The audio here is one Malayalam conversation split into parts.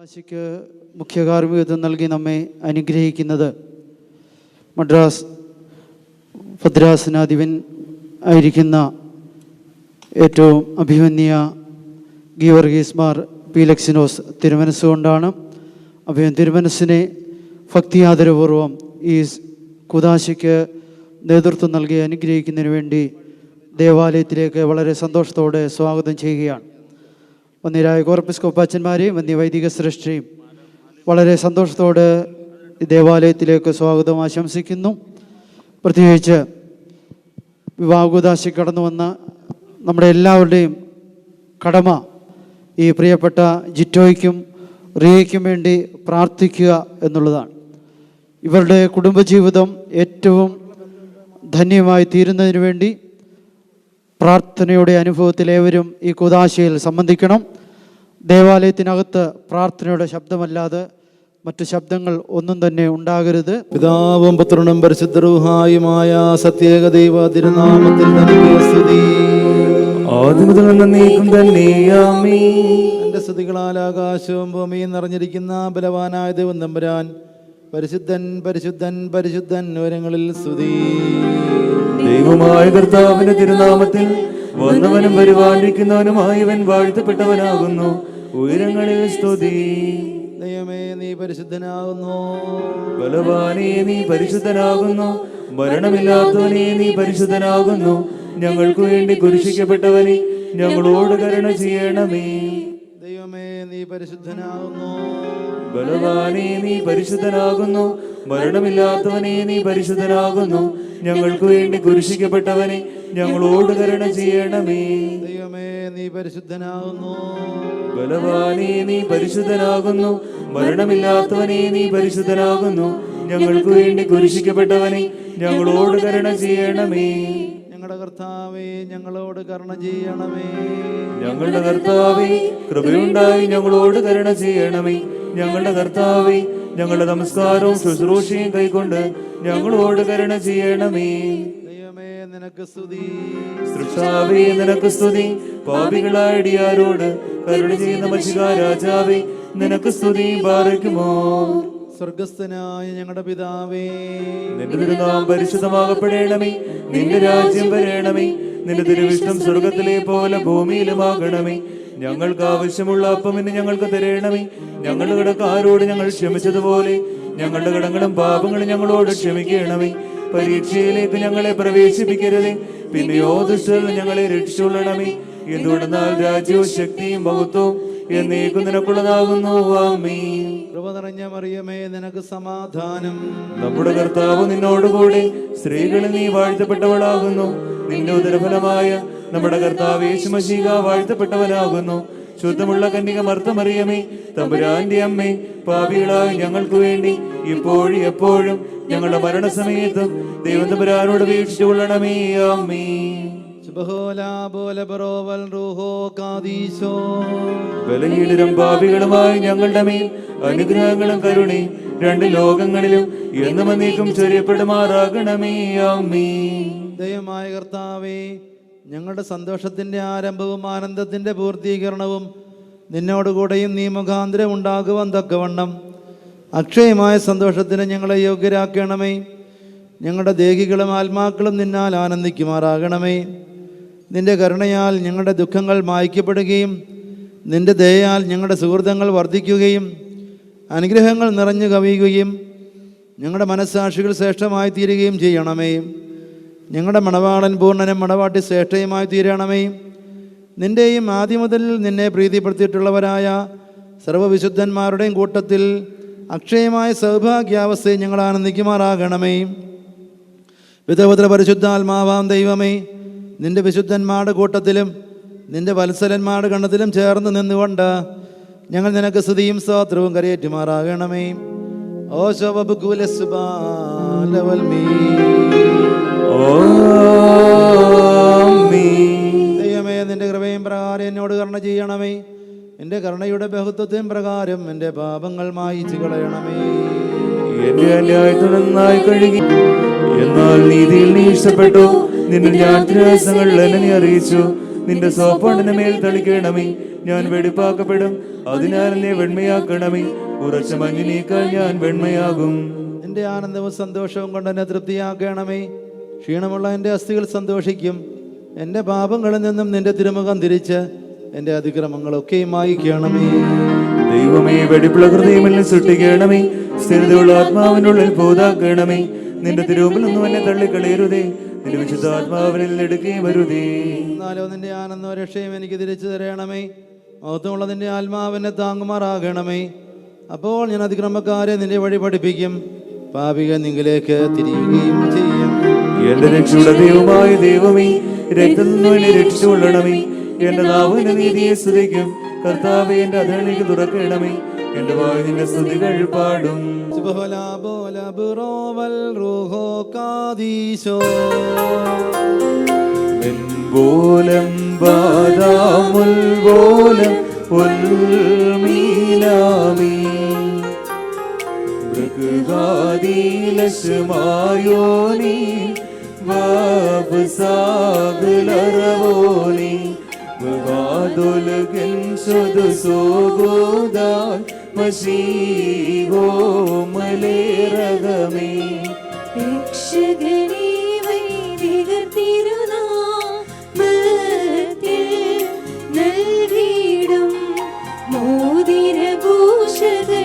ആശയ്ക്ക് മുഖ്യ കാർമ്മികത്വം നൽകി നമ്മെ അനുഗ്രഹിക്കുന്നത് മദ്രാസ് ഭദ്രാസനാധിപൻ ആയിരിക്കുന്ന ഏറ്റവും അഭിമന്യ ഗീവർഗീസ് മാർ പീലക്സിനോസ് തിരുമനസ്സുകൊണ്ടാണ്. അദ്ദേഹം തിരുമനസ്സിനെ ഭക്തിയാദരപൂർവം ഈ കൂദാശയ്ക്ക് നേതൃത്വം നൽകി അനുഗ്രഹിക്കുന്നതിന് വേണ്ടി ദേവാലയത്തിലേക്ക് വളരെ സന്തോഷത്തോടെ സ്വാഗതം ചെയ്യുകയാണ്. വന്യരായ കോർപ്പിസ്കോപ്പാച്ചന്മാരെയും വന്യ വൈദിക ശ്രേഷ്ഠരെയും വളരെ സന്തോഷത്തോടെ ദേവാലയത്തിലേക്ക് സ്വാഗതം ആശംസിക്കുന്നു. പ്രത്യേകിച്ച് വിവാഹകൂദാശയ്ക്ക് കടന്നു വന്ന നമ്മുടെ എല്ലാവരുടെയും കടമ ഈ പ്രിയപ്പെട്ട ജിറ്റോയ്ക്കും റിയയ്ക്കും വേണ്ടി പ്രാർത്ഥിക്കുക എന്നുള്ളതാണ്. ഇവരുടെ കുടുംബജീവിതം ഏറ്റവും ധന്യമായി തീരുന്നതിന് വേണ്ടി പ്രാർത്ഥനയുടെ അനുഭവത്തിൽ ഏവരും ഈ കൂദാശയിൽ സംബന്ധിക്കണം. ദേവാലയത്തിനകത്ത് പ്രാർത്ഥനയുടെ ശബ്ദമല്ലാതെ മറ്റു ശബ്ദങ്ങൾ ഒന്നും തന്നെ ഉണ്ടാകരുത്. പിതാവും പുത്രനും പരിശുദ്ധ റൂഹായുമായ സത്യേക ദൈവ തിരുനാമത്തിൽ തന്നെ സ്തുതി. എന്റെ സ്തുതികളാൽ ആകാശവും ഭൂമിയും നിറഞ്ഞിരിക്കുന്ന ബലവാനായ ദൈവം തമ്പുരാൻ പരിശുദ്ധൻ പരിശുദ്ധൻ പരിശുദ്ധൻ ഉയരങ്ങളിൽ സ്തുതി. ദൈവമായ കർത്താവിന്റെ തിരുനാമത്തിൽ വന്നവനും പരിപാലിക്കുന്നവനുമായവൻ വാഴ്ത്തപ്പെട്ടവനാകുന്നു. ഉയരങ്ങളിൽ സ്തുതി. ദൈവമേ നീ പരിശുദ്ധനാകുന്നു. ബലവാനേ നീ പരിശുദ്ധനാകുന്നു. മരണമില്ലാത്തവനേ നീ പരിശുദ്ധനാകുന്നു. ഞങ്ങൾക്ക് വേണ്ടി കുരിശിക്കപ്പെട്ടവനെ ഞങ്ങളോട് കരുണ ചെയ്യണമേ. ദൈവമേ നീ പരിശുദ്ധനാകുന്നു. ബലവാനേ നീ പരിശുദ്ധനാകുന്നു. മരണമില്ലാത്തവനേ നീ പരിശുദ്ധനാകുന്നു. ഞങ്ങൾക്ക് വേണ്ടി കുരിശിക്കപ്പെട്ടവനെ ഞങ്ങളോട് കരുണ ചെയ്യണമേ. ദൈവമേ നീ പരിശുദ്ധനാകുന്നു. ബലവാനേ നീ പരിശുദ്ധനാകുന്നു. മരണമില്ലാത്തവനേ നീ പരിശുദ്ധനാകുന്നു. ഞങ്ങൾക്ക് വേണ്ടി കുരിശിക്കപ്പെട്ടവനെ ഞങ്ങളോട് കരുണ ചെയ്യണമേ. ഞങ്ങളുടെ കർത്താവേ ഞങ്ങളോട് കരുണ ചെയ്യണമേ. ഞങ്ങളുടെ കർത്താവേ കൃപയുണ്ടായി ഞങ്ങളോട് കരുണ ചെയ്യണമേ. ഞങ്ങളുടെ കർത്താവേ ഞങ്ങളുടെ നമസ്കാരവും ശുശ്രൂഷയും കൈക്കൊണ്ട് ഞങ്ങളോട് കരുണ ചെയ്യണമേ. ദൈവമേ നിനക്ക് സ്തുതി. സൃഷ്ടാവേ നിനക്ക് സ്തുതി. പാപികളായ അടിയാരോട് കരുണ ചെയ്യുന്ന മശിഹാ രാജാവേ നിനക്ക് സ്തുതി. ബാറയ്ക്കുമോ. സ്വർഗസ്ഥനായ ഞങ്ങളുടെ പിതാവേ, നിന്റെ തിരുനാമം പരിശുദ്ധമാകപ്പെടണമേ. നിന്റെ രാജ്യം വരണമേ. നിന്റെ തിരുവിഷ്ടം സ്വർഗത്തിലെ പോലെ ഭൂമിയിലുമാകണമേ. ഞങ്ങൾക്ക് ആവശ്യമുള്ള അപ്പം ഇന്ന് ഞങ്ങൾക്ക് തരണമേ. ഞങ്ങളുടെ കടക്കാരോട് ഞങ്ങൾ ക്ഷമിച്ചതുപോലെ ഞങ്ങളുടെ കടങ്ങളും പാപങ്ങളും ഞങ്ങളോട് ക്ഷമിക്കണമേ. പരീക്ഷയിലേക്ക് ഞങ്ങളെ പ്രവേശിപ്പിക്കരുതേ, പിന്നെയോ ദുഷ്ടരിൽ ഞങ്ങളെ രക്ഷിച്ചുകൊള്ളണമേ. എന്തുകൊണ്ടെന്നാൽ രാജ്യവും ശക്തിയും മഹത്വവും എന്നേക്കും നിനക്കുള്ളതാകുന്നു. ആമേൻ. കൃപ നിറഞ്ഞ മറിയമേ നിനക്ക് സമാധാനം. നമ്മുടെ കർത്താവ് നിന്നോടുകൂടെ സ്ത്രീകളിൽ നീ വാഴ്ത്തപ്പെട്ടവളാകുന്നു. നിന്റെ ഉദരഫലമായ നമ്മുടെ കർത്താവ് യേശു മശീഹ വാഴ്ത്തപ്പെട്ടവനാകുന്നു. ശുദ്ധമുള്ള കന്യക മർത്തമറിയമേ തമ്പുരാന്റെ അമ്മേ, പാപികളായ ഞങ്ങൾക്ക് വേണ്ടി ഇപ്പോഴും എപ്പോഴും ഞങ്ങളുടെ മരണസമയത്തും ദൈവം തമ്പുരാനോട് അപേക്ഷിച്ചു കൊള്ളണമേ. ആമേൻ. ബലഹീനരും പാപികളുമായി ഞങ്ങളുടെ മേൽ അനുഗ്രഹങ്ങളും കരുണയും രണ്ട് ലോകങ്ങളിലും എന്നും എന്നേക്കും ചൊരിയപ്പെടുമാറാകണമേ. ആമേൻ. ദൈവമായ കർത്താവേ, ഞങ്ങളുടെ സന്തോഷത്തിന്റെ ആരംഭവും ആനന്ദത്തിന്റെ പൂർത്തീകരണവും നിന്നോടുകൂടെയും നീ മുഖാന്തരം ഉണ്ടാകുവാൻ തക്കവണ്ണം അക്ഷയമായ സന്തോഷത്തിന് ഞങ്ങളെ യോഗ്യരാക്കണമേ. ഞങ്ങളുടെ ദേഹികളും ആത്മാക്കളും നിന്നാൽ ആനന്ദിക്കുമാറാകണമേ. നിന്റെ കരുണയാൽ ഞങ്ങളുടെ ദുഃഖങ്ങൾ മായ്ക്കപ്പെടുകയും നിന്റെ ദയയാൽ ഞങ്ങളുടെ സുഹൃത്തുക്കൾ വർദ്ധിക്കുകയും അനുഗ്രഹങ്ങൾ നിറഞ്ഞു കവിയുകയും ഞങ്ങളുടെ മനസ്സാക്ഷികൾ ശ്രേഷ്ഠമായി തീരുകയും ചെയ്യണമേ. ഞങ്ങളുടെ മണവാളൻ പൂർണ്ണനും മണവാട്ടി ശ്രേഷ്ഠയുമായി തീരണമേ. നിൻ്റെയും ആദ്യം മുതൽ നിന്നെ പ്രീതിപ്പെടുത്തിയിട്ടുള്ളവരായ സർവ്വവിശുദ്ധന്മാരുടെയും കൂട്ടത്തിൽ അക്ഷയമായ സൗഭാഗ്യാവസ്ഥയെ ഞങ്ങൾ ആനന്ദിക്കുമാറാകണമേ. പിതാപുത്ര പരിശുദ്ധാത്മാവാം ദൈവമേ, നിന്റെ വിശുദ്ധന്മാരുടെ കൂട്ടത്തിലും നിന്റെ വത്സലന്മാരുടെ ഗണത്തിലും ചേർന്ന് നിന്നുകൊണ്ട് ഞങ്ങൾ നിനക്ക് സ്തുതിയും സ്തോത്രവും കരയേറ്റുമാറാകണമേ. ഓ ദൈവമേ, നിന്റെ കൃപയും പ്രകാരം എന്നോട് കരുണ ചെയ്യണമേ. എന്റെ കരുണയുടെ ബഹുത്വത്തെയും പ്രകാരം എന്റെ പാപങ്ങൾ മായിച്ചു കളയണമേ. എന്റെ അന്യായത്തിൽ നന്നായി കഴുകി, എന്നാൽ നീതിയിൽ നീ ഇഷ്ടപ്പെട്ടു. നിന്റെ ജ്ഞാനത്തിന്റെ രഹസ്യങ്ങൾ എന്നെ നീ അറിയിച്ചു. നിന്റെ സോപ്പാടിന്റെ മേൽ തളിക്കണമേ. ഞാൻ വെടിപ്പാക്കപ്പെടും. അതിനാൽ എന്നെ വെണ്മയാക്കണമേ. ഉറച്ച മഞ്ഞിനേക്കാൾ ഞാൻ വെണ്മയാകും. എൻ്റെ ആനന്ദവും സന്തോഷവും കൊണ്ട് എന്നെ തൃപ്തിയാക്കണമേ. ക്ഷീണമുള്ള എൻ്റെ അസ്ഥികൾ സന്തോഷിക്കും. എൻ്റെ പാപങ്ങളിൽ നിന്നും നിന്റെ തിരുമുഖം തിരിച്ച് എൻ്റെ അതിക്രമങ്ങളൊക്കെ മായിക്കണമേ. ദൈവമേ, വെടിപ്പുള്ള ഹൃദയമെല്ലാം സൃഷ്ടിക്കണമേ. സ്ഥിരതയുള്ള ആത്മാവിനുള്ളിൽ പോതാക്കണമേ. നിന്റെ തിരുമുമ്പിൽ ഒന്നും എന്നെ തള്ളിക്കളയരുതേ. നിന്റെ വിശുദ്ധാത്മാവിനിൽ എടുക്കുകയും വരുതേ. എന്നാലോ നിന്റെ ആനന്ദവും രക്ഷയും എനിക്ക് തിരിച്ചു തരണമേ. മഹത്വമുള്ള നിന്റെ ആത്മാവിനെ താങ്ങുമാറാകണമേ. അപ്പോൾ ഞാൻ അതിക്രമക്കാരെ നിന്റെ വഴി പഠിപ്പിക്കും. പാപിക നിങ്കിലേക്ക് തിരിയുകയും ചെയ്യും. എന്റെ രക്ഷയുടെ ദൈവമായ ദൈവമേ, രക്തത്തിൽ നിന്ന് എന്നെ രക്ഷിച്ചുകൊള്ളണമേ. എന്റെ നാവിന്റെ നീതിയെ സ്തുതിക്കും. കർത്താവേ, എന്റെ അധരണിക്ക് തുറക്കണമേ. എന്റെ വായ് നിന്റെ സ്തുതികൾ പാടും. വെൺപോലം ബാദാമുൽപോലം ഉൽമീനാമി മൃഗാദീലശമായോനി വാപസാഗലറവോനി വവാദുലഗൻ സുദുസോഗോദാൻ മശീഹോ മലേരഗമേ. രക്ഷകനേ, വൈദികർ തിരുനാമത്തിൽ നൽകിയിടും മോതിരഭൂഷകളെ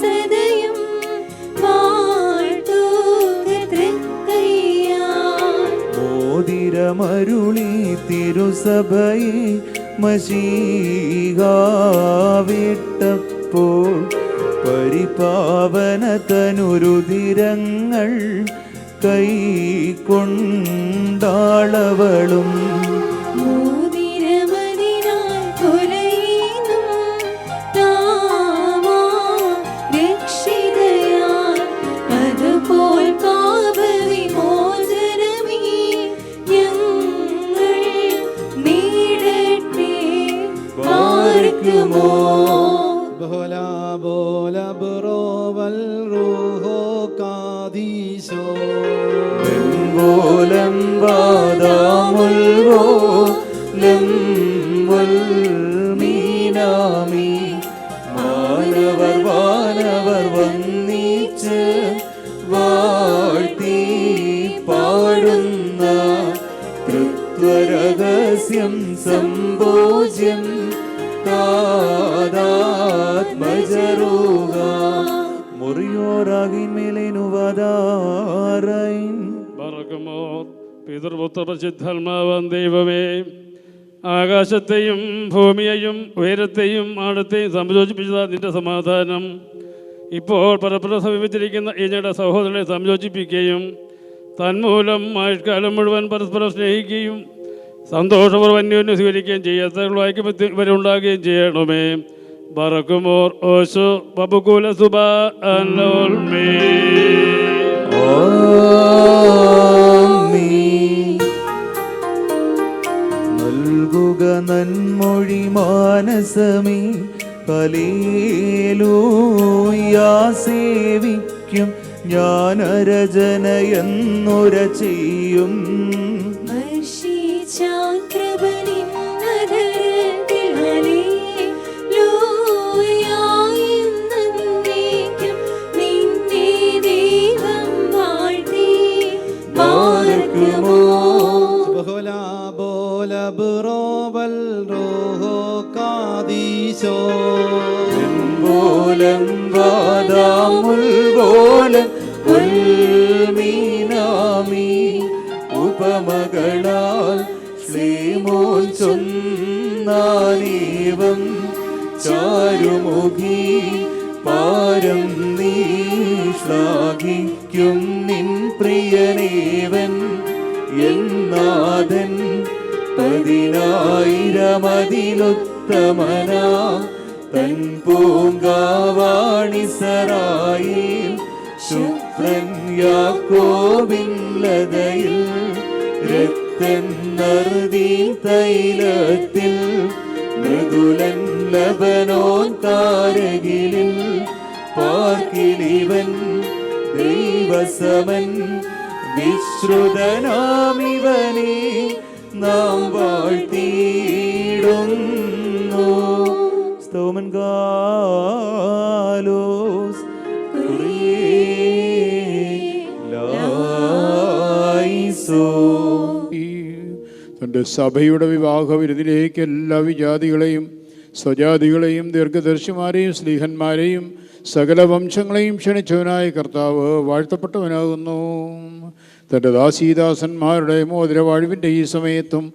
സദയം വാഴ്ത്തുക തൃക്കൈയാൽ. മോതിരമരുളി തിരുസഭയെ മശീഹാവിട്ടപ്പോൾ പരിപാവന തനുരുതിരങ്ങൾ കൈക്കൊണ്ടാളവളും. മോതിരമതിനാൽ കൊലയുന്നു നാമാ രക്ഷിതയാൽ. അതുപോൽ പാപവിമോചനമേ ഞങ്ങൾ നേടട്ടെ. പാർക്കുമോ വെൺപോലം ബാദാമുൽപോലം ഉൽമീനാമി വാനവർ വന്നിച്ച് വാഴ്ത്തി പാടുന്ന തൃത്വരഹസ്യം സംഭോജ്യം താദാത്മജരൂഹ മുറിയോറാകിന്മേലേനുവദാരൈൻ. ബറകമോർ പിതൃപുത്രസിദ്ധാത്മാവൻ ദൈവമേ, ആകാശത്തെയും ഭൂമിയെയും ഉയരത്തെയും ആഴത്തെയും സംയോജിപ്പിച്ചത നിന്റെ സമാധാനം ഇപ്പോൾ പരസ്പരം സമീപിച്ചിരിക്കുന്ന ഈ ഞങ്ങളുടെ സഹോദരനെ സംയോജിപ്പിക്കുകയും തന്മൂലം ആയുഷ്കാലം മുഴുവൻ പരസ്പരം സ്നേഹിക്കുകയും സന്തോഷപൂർവ്വം അന്യോന്യം സ്വീകരിക്കുകയും ചെയ്യാത്തവരുടെ ഐക്യമത്യം വരെ ഉണ്ടാകുകയും ചെയ്യണമേ. ബറക്കുമോർ ഓശോ ബബുകുല സുബാ അലോൽമേ. നൽകുക നന്മൊഴി മാനസമേ, ഹല്ലേലൂയാ സേവിക്കും ഞാൻ രചനയെന്നുര ചെയ്യും. വെൺപോലം ബാദാമുൽപോലം ഉൽമീനാമി ഉപമകളാൽ ശ്രീമോൻ ചൊന്നാനേവം ചാരുമുഖി പാരം നീ ശ്ലാഘിക്കും നിൻ പ്രിയനേവൻ എന്നാഥൻ 10,000 തൻ പൂങ്കാവാണിസറായിൽ ശുക്രൻ യാക്കോബിൻ ലതയിൽ രക്തൻ നർദീ തൈലത്തിൽ മൃദുലൻ ലബനോൻ കാരകിലിൽ പാർക്കിലിവൻ ദൈവസമൻ വിശ്രുതനാമിവനെ നാം വാഴ്ത്തിയിടുന്നു. ഓമൻ ഗാലോസ് തൻ്റെ സഭയുടെ വിവാഹ വിരുന്നിലേക്ക് എല്ലാ വിജാതികളെയും സ്വജാതികളെയും ദീർഘദർശിമാരെയും സ്ലീഹന്മാരെയും സകല വംശങ്ങളെയും ക്ഷണിച്ചവനായ കർത്താവ് വാഴ്ത്തപ്പെട്ടവനാകുന്നു. തൻ്റെ ദാസീദാസന്മാരുടെ മോതിരവാഴ്വിൻ്റെ ഈ സമയത്തും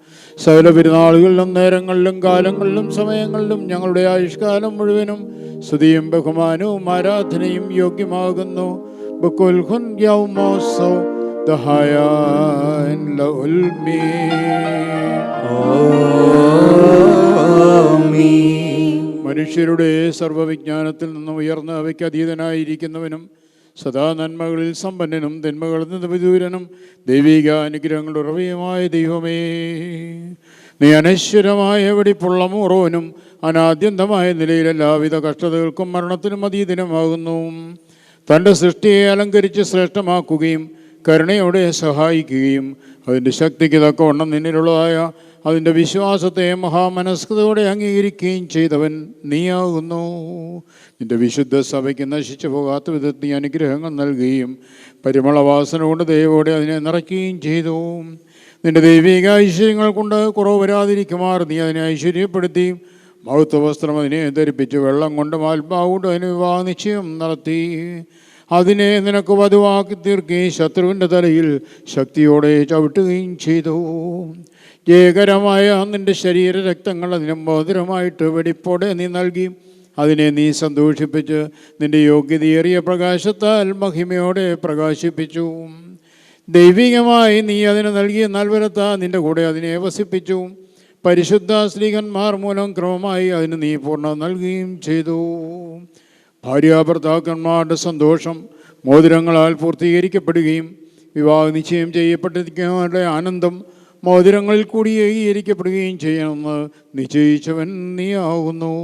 സകല പെരുന്നാളുകളിലും നേരങ്ങളിലും കാലങ്ങളിലും സമയങ്ങളിലും ഞങ്ങളുടെ ആയുഷ്കാലം മുഴുവനും സ്തുതിയും ബഹുമാനവും ആരാധനയും യോഗ്യമാകുന്നു. ബക്കുൽ ഖുൻ യൗമോസോ ദഹായാൻ ലഉൽമീ. മനുഷ്യരുടെ സർവ്വവിജ്ഞാനത്തിൽ നിന്നും ഉയർന്ന അവയ്ക്ക് അതീതനായിരിക്കുന്നവനും സദാ നന്മകളിൽ സമ്പന്നനും തിന്മകളിൽ നിന്ന് വിദൂരനും ദൈവിക അനുഗ്രഹങ്ങളുടെ ഉറവയുമായ ദൈവമേ, നീ അനശ്വരമായ വെടിപ്പുള്ള മൂറോനും അനാദ്യന്തമായ നിലയിൽ എല്ലാവിധ കഷ്ടതകൾക്കും മരണത്തിനും അതീതനുമാകുന്നു. തൻ്റെ സൃഷ്ടിയെ അലങ്കരിച്ച് ശ്രേഷ്ഠമാക്കുകയും കരുണയോടെ സഹായിക്കുകയും അതിൻ്റെ ശക്തിക്ക് തക്കവണ്ണം നിന്നിലുള്ളതായ അതിൻ്റെ വിശ്വാസത്തെ മഹാമനസ്കതയോടെ അംഗീകരിക്കുകയും ചെയ്തവൻ നീയാകുന്നു. നിന്റെ വിശുദ്ധ സഭയ്ക്ക് നശിച്ചു പോകാത്ത വിധത്തിൽ നീ അനുഗ്രഹങ്ങൾ നൽകുകയും പരിമളവാസന കൊണ്ട് ദൈവോടെ അതിനെ നിറയ്ക്കുകയും ചെയ്തു. നിന്റെ ദൈവിക ഐശ്വര്യങ്ങൾ കൊണ്ട് കുറവ് വരാതിരിക്കുമാർ നീ അതിനെ ഐശ്വര്യപ്പെടുത്തി മഹത്വവസ്ത്രം അതിനെ ധരിപ്പിച്ച് വെള്ളം കൊണ്ടും ആത്മാവുകൊണ്ടും അതിന് വിവാഹ നിശ്ചയം നടത്തി. അതിനെ നിനക്ക് വധുവാക്കി തീർക്കുകയും ശത്രുവിൻ്റെ തലയിൽ ശക്തിയോടെ ചവിട്ടുകയും ചെയ്തു. ജയകരമായ നിന്റെ ശരീര രക്തങ്ങൾ അതിന് മോതിരമായിട്ട് വെടിപ്പോടെ നീ നൽകി അതിനെ നീ സന്തോഷിപ്പിച്ച് നിന്റെ യോഗ്യതയേറിയ പ്രകാശത്താൽ മഹിമയോടെ പ്രകാശിപ്പിച്ചു. ദൈവികമായി നീ അതിന് നൽകിയ നൽവരത്താൽ നിന്റെ കൂടെ അതിനെ വസിപ്പിച്ചു. പരിശുദ്ധ സ്ത്രീകന്മാർ മൂലം ക്രമമായി അതിന് നീ പൂർണ്ണ നൽകുകയും ചെയ്തു. ഭാര്യാഭർത്താക്കന്മാരുടെ സന്തോഷം മോതിരങ്ങളാൽ പൂർത്തീകരിക്കപ്പെടുകയും വിവാഹ നിശ്ചയം ചെയ്യപ്പെട്ടിരിക്കുന്നവരുടെ ആനന്ദം മോതിരങ്ങളിൽ കൂടി ഏകീകരിക്കപ്പെടുകയും ചെയ്യണമെന്ന് നിശ്ചയിച്ചവൻ നീയാകുന്നു.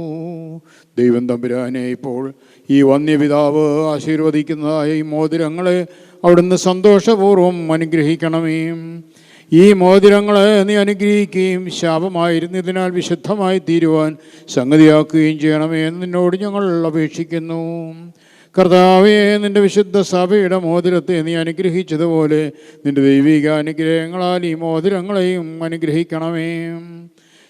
ദൈവം തമ്പുരാനെ, ഇപ്പോൾ ഈ വന്യപിതാവ് ആശീർവദിക്കുന്നതായ ഈ മോതിരങ്ങളെ അവിടുന്ന് സന്തോഷപൂർവ്വം അനുഗ്രഹിക്കണമേ. ഈ മോതിരങ്ങളെ നീ അനുഗ്രഹിക്കുകയും ശാപമായിരുന്നതിനാൽ വിശുദ്ധമായി തീരുവാൻ സംഗതിയാക്കുകയും ചെയ്യണമേ എന്ന് നിന്നോട് ഞങ്ങൾ അപേക്ഷിക്കുന്നു. കർത്താവേ, നിന്റെ വിശുദ്ധ സഭയുടെ മോതിരത്തെ നീ അനുഗ്രഹിച്ചതുപോലെ നിന്റെ ദൈവിക അനുഗ്രഹങ്ങളാൽ ഈ മോതിരങ്ങളെയും അനുഗ്രഹിക്കണമേ.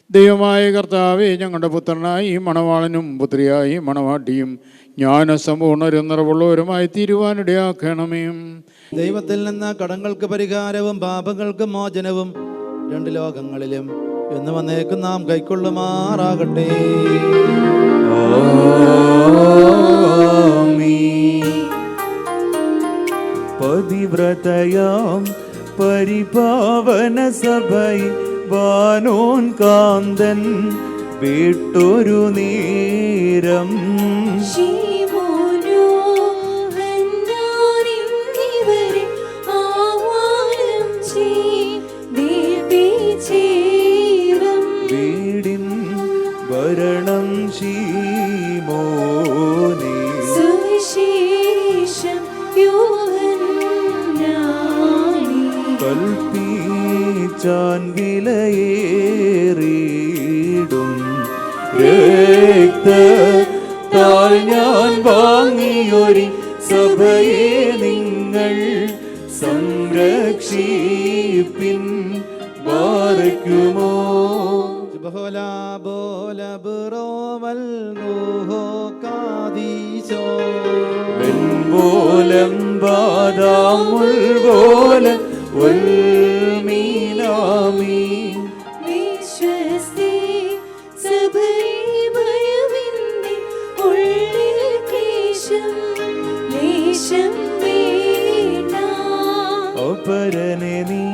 ദൈവമായ കർത്താവേ, ഞങ്ങളുടെ പുത്രനായി മണവാളനും പുത്രിയായി മണവാട്ടിയും ജ്ഞാനസമ്പൂർണ്ണരും നിറവുള്ളവരുമായി തീരുവാനിടയാക്കണമേ. ദൈവത്തിൽ നിന്ന് കടങ്ങൾക്ക് പരിഹാരവും പാപങ്ങൾക്ക് മോചനവും രണ്ട് ലോകങ്ങളിലും എന്ന് വന്നേക്കും നാം കൈക്കൊള്ളുമാറാകട്ടെ. പതിവ്രതയാം പരിപാവന സഭൈ വാനോൻ കാന്തൻ വിട്ടൊരു നേരം വീടിൻ ഭരണം ശീമോനെ കൽപ്പിച്ചാൻ വിലയേറിയിടും രക്തത്താൽ ഞാൻ വാങ്ങിയൊരു സഭയെ നിങ്ങൾ സംരക്ഷിപ്പിൻ. ബാരക്കുമോ വെൺപോലം ബാദാമുൾപോല ഉൽമീനാമീ അപരനെ നീ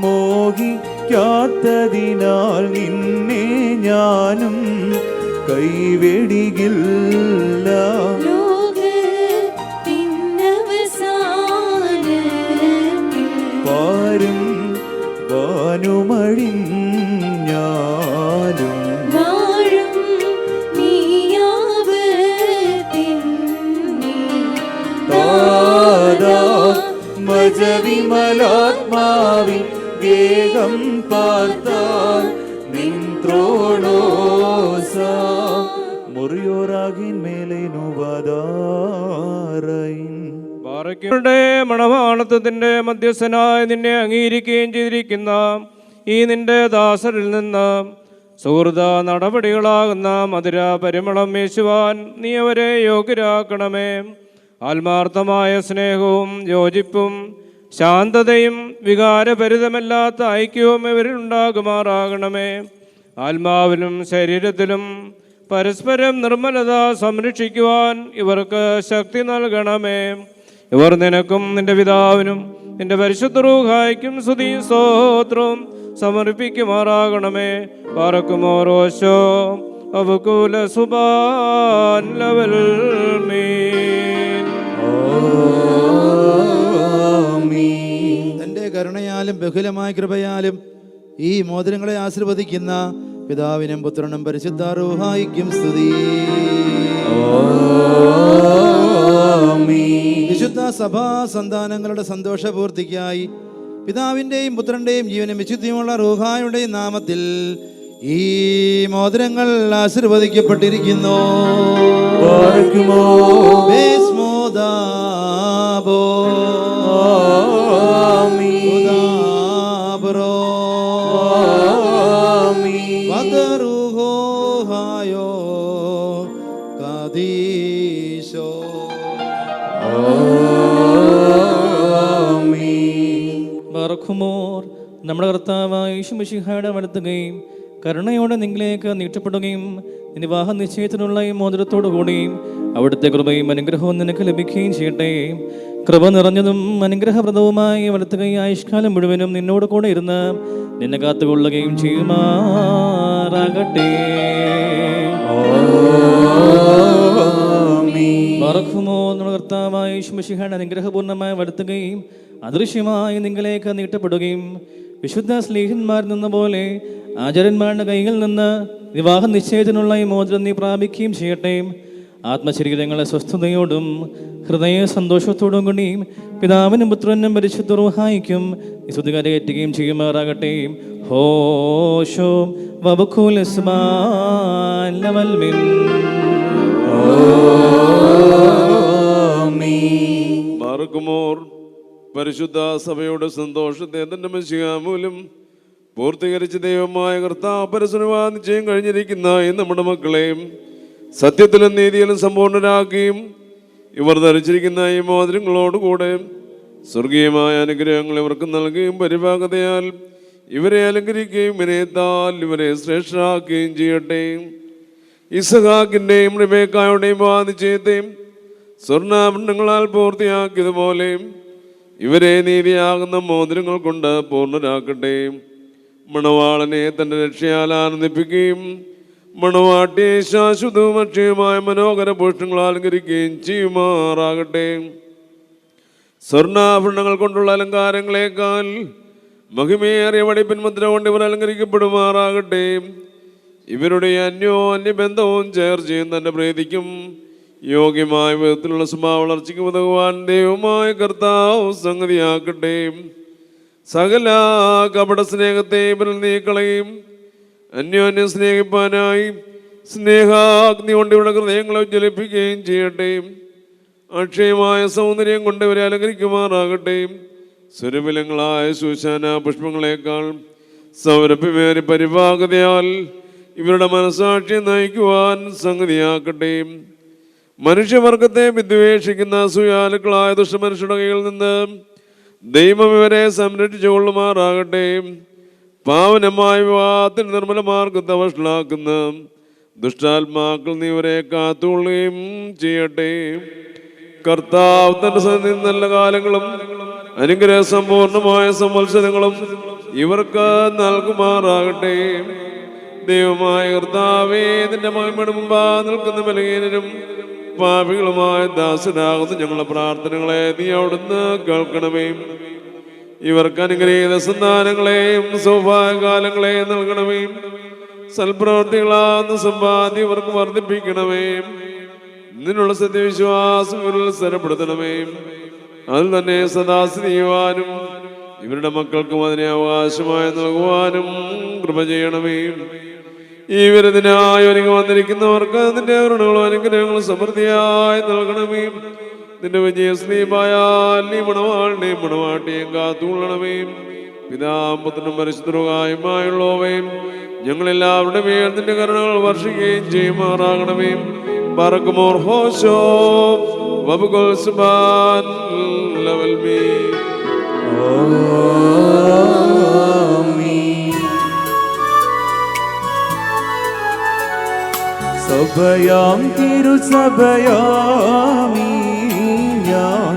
മോഹിക്കാത്തതിനാൽ നിന്നെ ഞാനും കൈവെടികില്ല. പാരും വാനുമഴിഞ്ഞാലും മജവിമലാത്മാവി വേഗം പാർത്താൽ നിൻ ത്രോണോസ മുറി ബാറയ്ക്കയുടെ മണവാളത്വത്തിന്റെ മധ്യസ്ഥനായി നിന്നെ അംഗീകരിക്കുകയും ചെയ്തിരിക്കുന്ന ഈ നിന്റെ ദാസരിൽ നിന്ന് സുഹൃത നടപടികളാകുന്ന മധുര പരിമളം വീശുവാൻ നീ അവരെ യോഗ്യരാക്കണമേ. ആത്മാർത്ഥമായ സ്നേഹവും യോജിപ്പും ശാന്തതയും വികാരഭരിതമല്ലാത്ത ഐക്യവും ഇവരിൽ ഉണ്ടാകുമാറാകണമേ. ആത്മാവിലും ശരീരത്തിലും പരസ്പരം നിർമ്മലത സംരക്ഷിക്കുവാൻ ഇവർക്ക് ശക്തി നൽകണമേ. ഇവർ നിനക്കും നിന്റെ പിതാവിനും നിന്റെ പരിശുദ്ധ റൂഹായ്ക്കും സ്തുതിയും സ്തോത്രവും സമർപ്പിക്കുമാറാകണമേ. പാറക്കുമോറോശോ അവകുല സുബാൻ ലവൽ തന്റെ കരുണയാലും ബഹുലമായ കൃപയാലും ഈ മോതിരങ്ങളെ ആശീർവദിക്കുന്ന പിതാവിനും പുത്രനും പരിശുദ്ധ റൂഹായിക്കും സ്തുതി. വിശുദ്ധ സഭാ സന്താനങ്ങളുടെ സന്തോഷപൂർത്തിക്കായി പിതാവിൻ്റെയും പുത്രൻ്റെയും ജീവനും വിശുദ്ധിയുമുള്ള റൂഹായുടെയും നാമത്തിൽ ഈ മോതിരങ്ങൾ ആശീർവദിക്കപ്പെട്ടിരിക്കുന്നു. ബർഖുമോർ നമ്മുടെ കർത്താവായ യേശു മിശിഹായുടെ അടുത്തുകയും കരുണയോടെ നിങ്ങളിലേക്ക് നീട്ടപ്പെടുകയും വിവാഹ നിശ്ചയത്തിനുള്ള ഈ മോതിരത്തോടു കൂടിയും അവിടുത്തെ കൃപയും അനുഗ്രഹവും നിനക്ക് ലഭിക്കുകയും ചെയ്യട്ടെ. കൃപ നിറഞ്ഞതും അനുഗ്രഹപ്രദവുമായി അവിടുത്തെ ആയുഷ്കാലം മുഴുവനും നിന്നോട് കൂടെ ഇരുന്ന് നിന്നെ കാത്തുകൊള്ളുകയും ചെയ്യുമാറാകട്ടെ. ബർഖുമോർ നമ്മുടെ കർത്താവായ യേശു മിശിഹായുടെ അനുഗ്രഹപൂർണ്ണമായി വരുത്തുകയും അദൃശ്യമായി നിങ്ങളിലേക്ക് നീട്ടപ്പെടുകയും വിശുദ്ധ സ്ലീഹന്മാരിൽ നിന്ന പോലെ ആചാര്യന്മാരുടെ കൈകളിൽ നിന്ന് വിവാഹ നിശ്ചയത്തിനുള്ള ഈ മോചനം നീ പ്രാപിക്കുകയും ചെയ്യട്ടെ. ആത്മശരീരങ്ങളെ സ്വസ്ഥതയോടും ഹൃദയ സന്തോഷത്തോടും കൂടിയും പിതാവിനും പുത്രനും പരിശുദ്ധ റൂഹായിക്കും വിശുദ്ധി കരയേറ്റുകയും ചെയ്യുമാറാകട്ടെ. ഹോശോ ബാറക്കുമോർ പരിശുദ്ധ സഭയുടെ സന്തോഷത്തെ തന്റെ മൂലം പൂർത്തീകരിച്ച ദൈവമായ കർത്താവ് പരസ്പരവാ നിശ്ചയം കഴിഞ്ഞിരിക്കുന്ന ഈ നമ്മുടെ മക്കളെയും സത്യത്തിലും നീതിയിലും സമ്പൂർണരാക്കുകയും ഇവർ ധരിച്ചിരിക്കുന്ന ഈ മോതിരങ്ങളോടുകൂടെ സ്വർഗീയമായ അനുഗ്രഹങ്ങൾ ഇവർക്ക് നൽകുകയും പരിഭാഗതയാൽ ഇവരെ അലങ്കരിക്കുകയും വിനയത്താൽ ഇവരെ ശ്രേഷ്ഠരാക്കുകയും ചെയ്യട്ടെ. ഇസഹാക്കിൻ്റെയും റിബേക്കായുടെയും വാദിച്ചേത്തെയും സ്വർണ്ണാഭരണങ്ങളാൽ പൂർത്തിയാക്കിയതുപോലെ ഇവരെ നീതിയാകുന്ന മോതിരങ്ങൾ കൊണ്ട് പൂർണ്ണരാക്കട്ടെ. മണവാളനെ തൻ്റെ രക്ഷയാൽ ആനന്ദിപ്പിക്കുകയും മണവാട്ടിയെ ശാശ്വതവും അക്ഷയമായ മനോഹര പുഷ്പങ്ങൾ അലങ്കരിക്കുകയും ചെയ്യുമാറാകട്ടെ. സ്വർണ്ണാഭരണങ്ങൾ കൊണ്ടുള്ള അലങ്കാരങ്ങളെക്കാൾ മഹിമയേറിയ വടിപ്പിൻമുദ്ര കൊണ്ട് ഇവർ അലങ്കരിക്കപ്പെടുമാറാകട്ടെ. ഇവരുടെ അന്യോന്യബന്ധവും ചേർച്ചയും തൻ്റെ പ്രീതിക്കും യോഗ്യമായ വിധത്തിലുള്ള സ്വഭാവ വളർച്ചയ്ക്ക് ഉതകുവാൻ ദൈവമായ കർത്താവ് സംഗതിയാക്കട്ടെ. സകല കപട സ്നേഹത്തെ ഇവരിൽ നീക്കളയും അന്യോന്യം സ്നേഹിപ്പാനായി സ്നേഹാഗ്നി കൊണ്ട് ഇവരുടെ ഹൃദയങ്ങളെ ജ്വലിപ്പിക്കുകയും ചെയ്യട്ടെ. അക്ഷയമായ സൗന്ദര്യം കൊണ്ട് ഇവരെ അലങ്കരിക്കുമാറാകട്ടെ. സുരഭിലങ്ങളായ ശൂശാന പുഷ്പങ്ങളെക്കാൾ സൗരഭ്യമേറി പരിഭാഗതയാൽ ഇവരുടെ മനസാക്ഷിയെ നയിക്കുവാൻ സംഗതിയാക്കട്ടെ. മനുഷ്യവർഗത്തെ വിദ്വേഷിക്കുന്ന സുയാലുക്കളായ ദുഷ്ടമനുഷ്യരുടെ കയ്യിൽ നിന്ന് ദൈവം ഇവരെ സംരക്ഷിച്ചുകൊള്ളുമാറാകട്ടെ. പാവനമായ വിവാഹത്തിൽ നിർമ്മല മാർഗത്തെ വഷളാക്കുന്ന ദുഷ്ടാത്മാക്കൾ നീ ഇവരെ കാത്തുകൊള്ളുകയും ചെയ്യട്ടെ. കർത്താവ് തന്റെ സന്നിധി നല്ല കാലങ്ങളും അനുഗ്രഹ സമ്പൂർണമായ സംവത്സരങ്ങളും ഇവർക്ക് നൽകുമാറാകട്ടെ. ദൈവമായ കർത്താവേ, നിന്റെ മഹിമയുടെ മുമ്പാ നിൽക്കുന്ന ബലഹീനരും പാപികളുമായ ദാസനാകുന്ന ഞങ്ങളുടെ പ്രാർത്ഥനകളെ നീ അവിടുന്ന് കേൾക്കണമേ. ഇവർക്ക് അനുഗ്രഹീത സന്താനങ്ങളെയും സൗഭാഗ്യകാലങ്ങളെയും നൽകണമേ. സൽപ്രവർത്തികളാകുന്ന സമ്പാദ്യം ഇവർക്ക് വർദ്ധിപ്പിക്കണമേ. ഇതിനുള്ള സത്യവിശ്വാസം ഇവരിൽ സ്ഥിരപ്പെടുത്തണമേ. അതിൽ തന്നെ സദാസ്ഥിതി ചെയ്യുവാനും ഇവരുടെ മക്കൾക്കും അതിനെ അവകാശമായി നൽകുവാനും കൃപ ചെയ്യണമേ. ഈ വിരുദിനായി ഒരുങ്ങി വന്നിരിക്കുന്നവർക്ക് നിന്റെ കരുണകളും അനുഗ്രഹങ്ങളും സമൃദ്ധിയായി നൽകണമേ. നിന്റെ വിജയ സ്നേഹമായാൽ നീ മണവാളിനെയും മണവാട്ടിയും കാത്തുകൊള്ളണമേ. പിതാപുത്രനും പരിശുദ്ധരുമായുള്ളവയും ഞങ്ങളെല്ലാവരുടെ മേൽ നിന്റെ കരുണകൾ വർഷിക്കുകയും ചെയ്യുമാറാകണമേ. ബറക്കുമോർ ഹോശോ വബുഗോൽ സുബാൻ ലവൽ മീ. സഭയാം തിരുസഭയാമീ ഞാൻ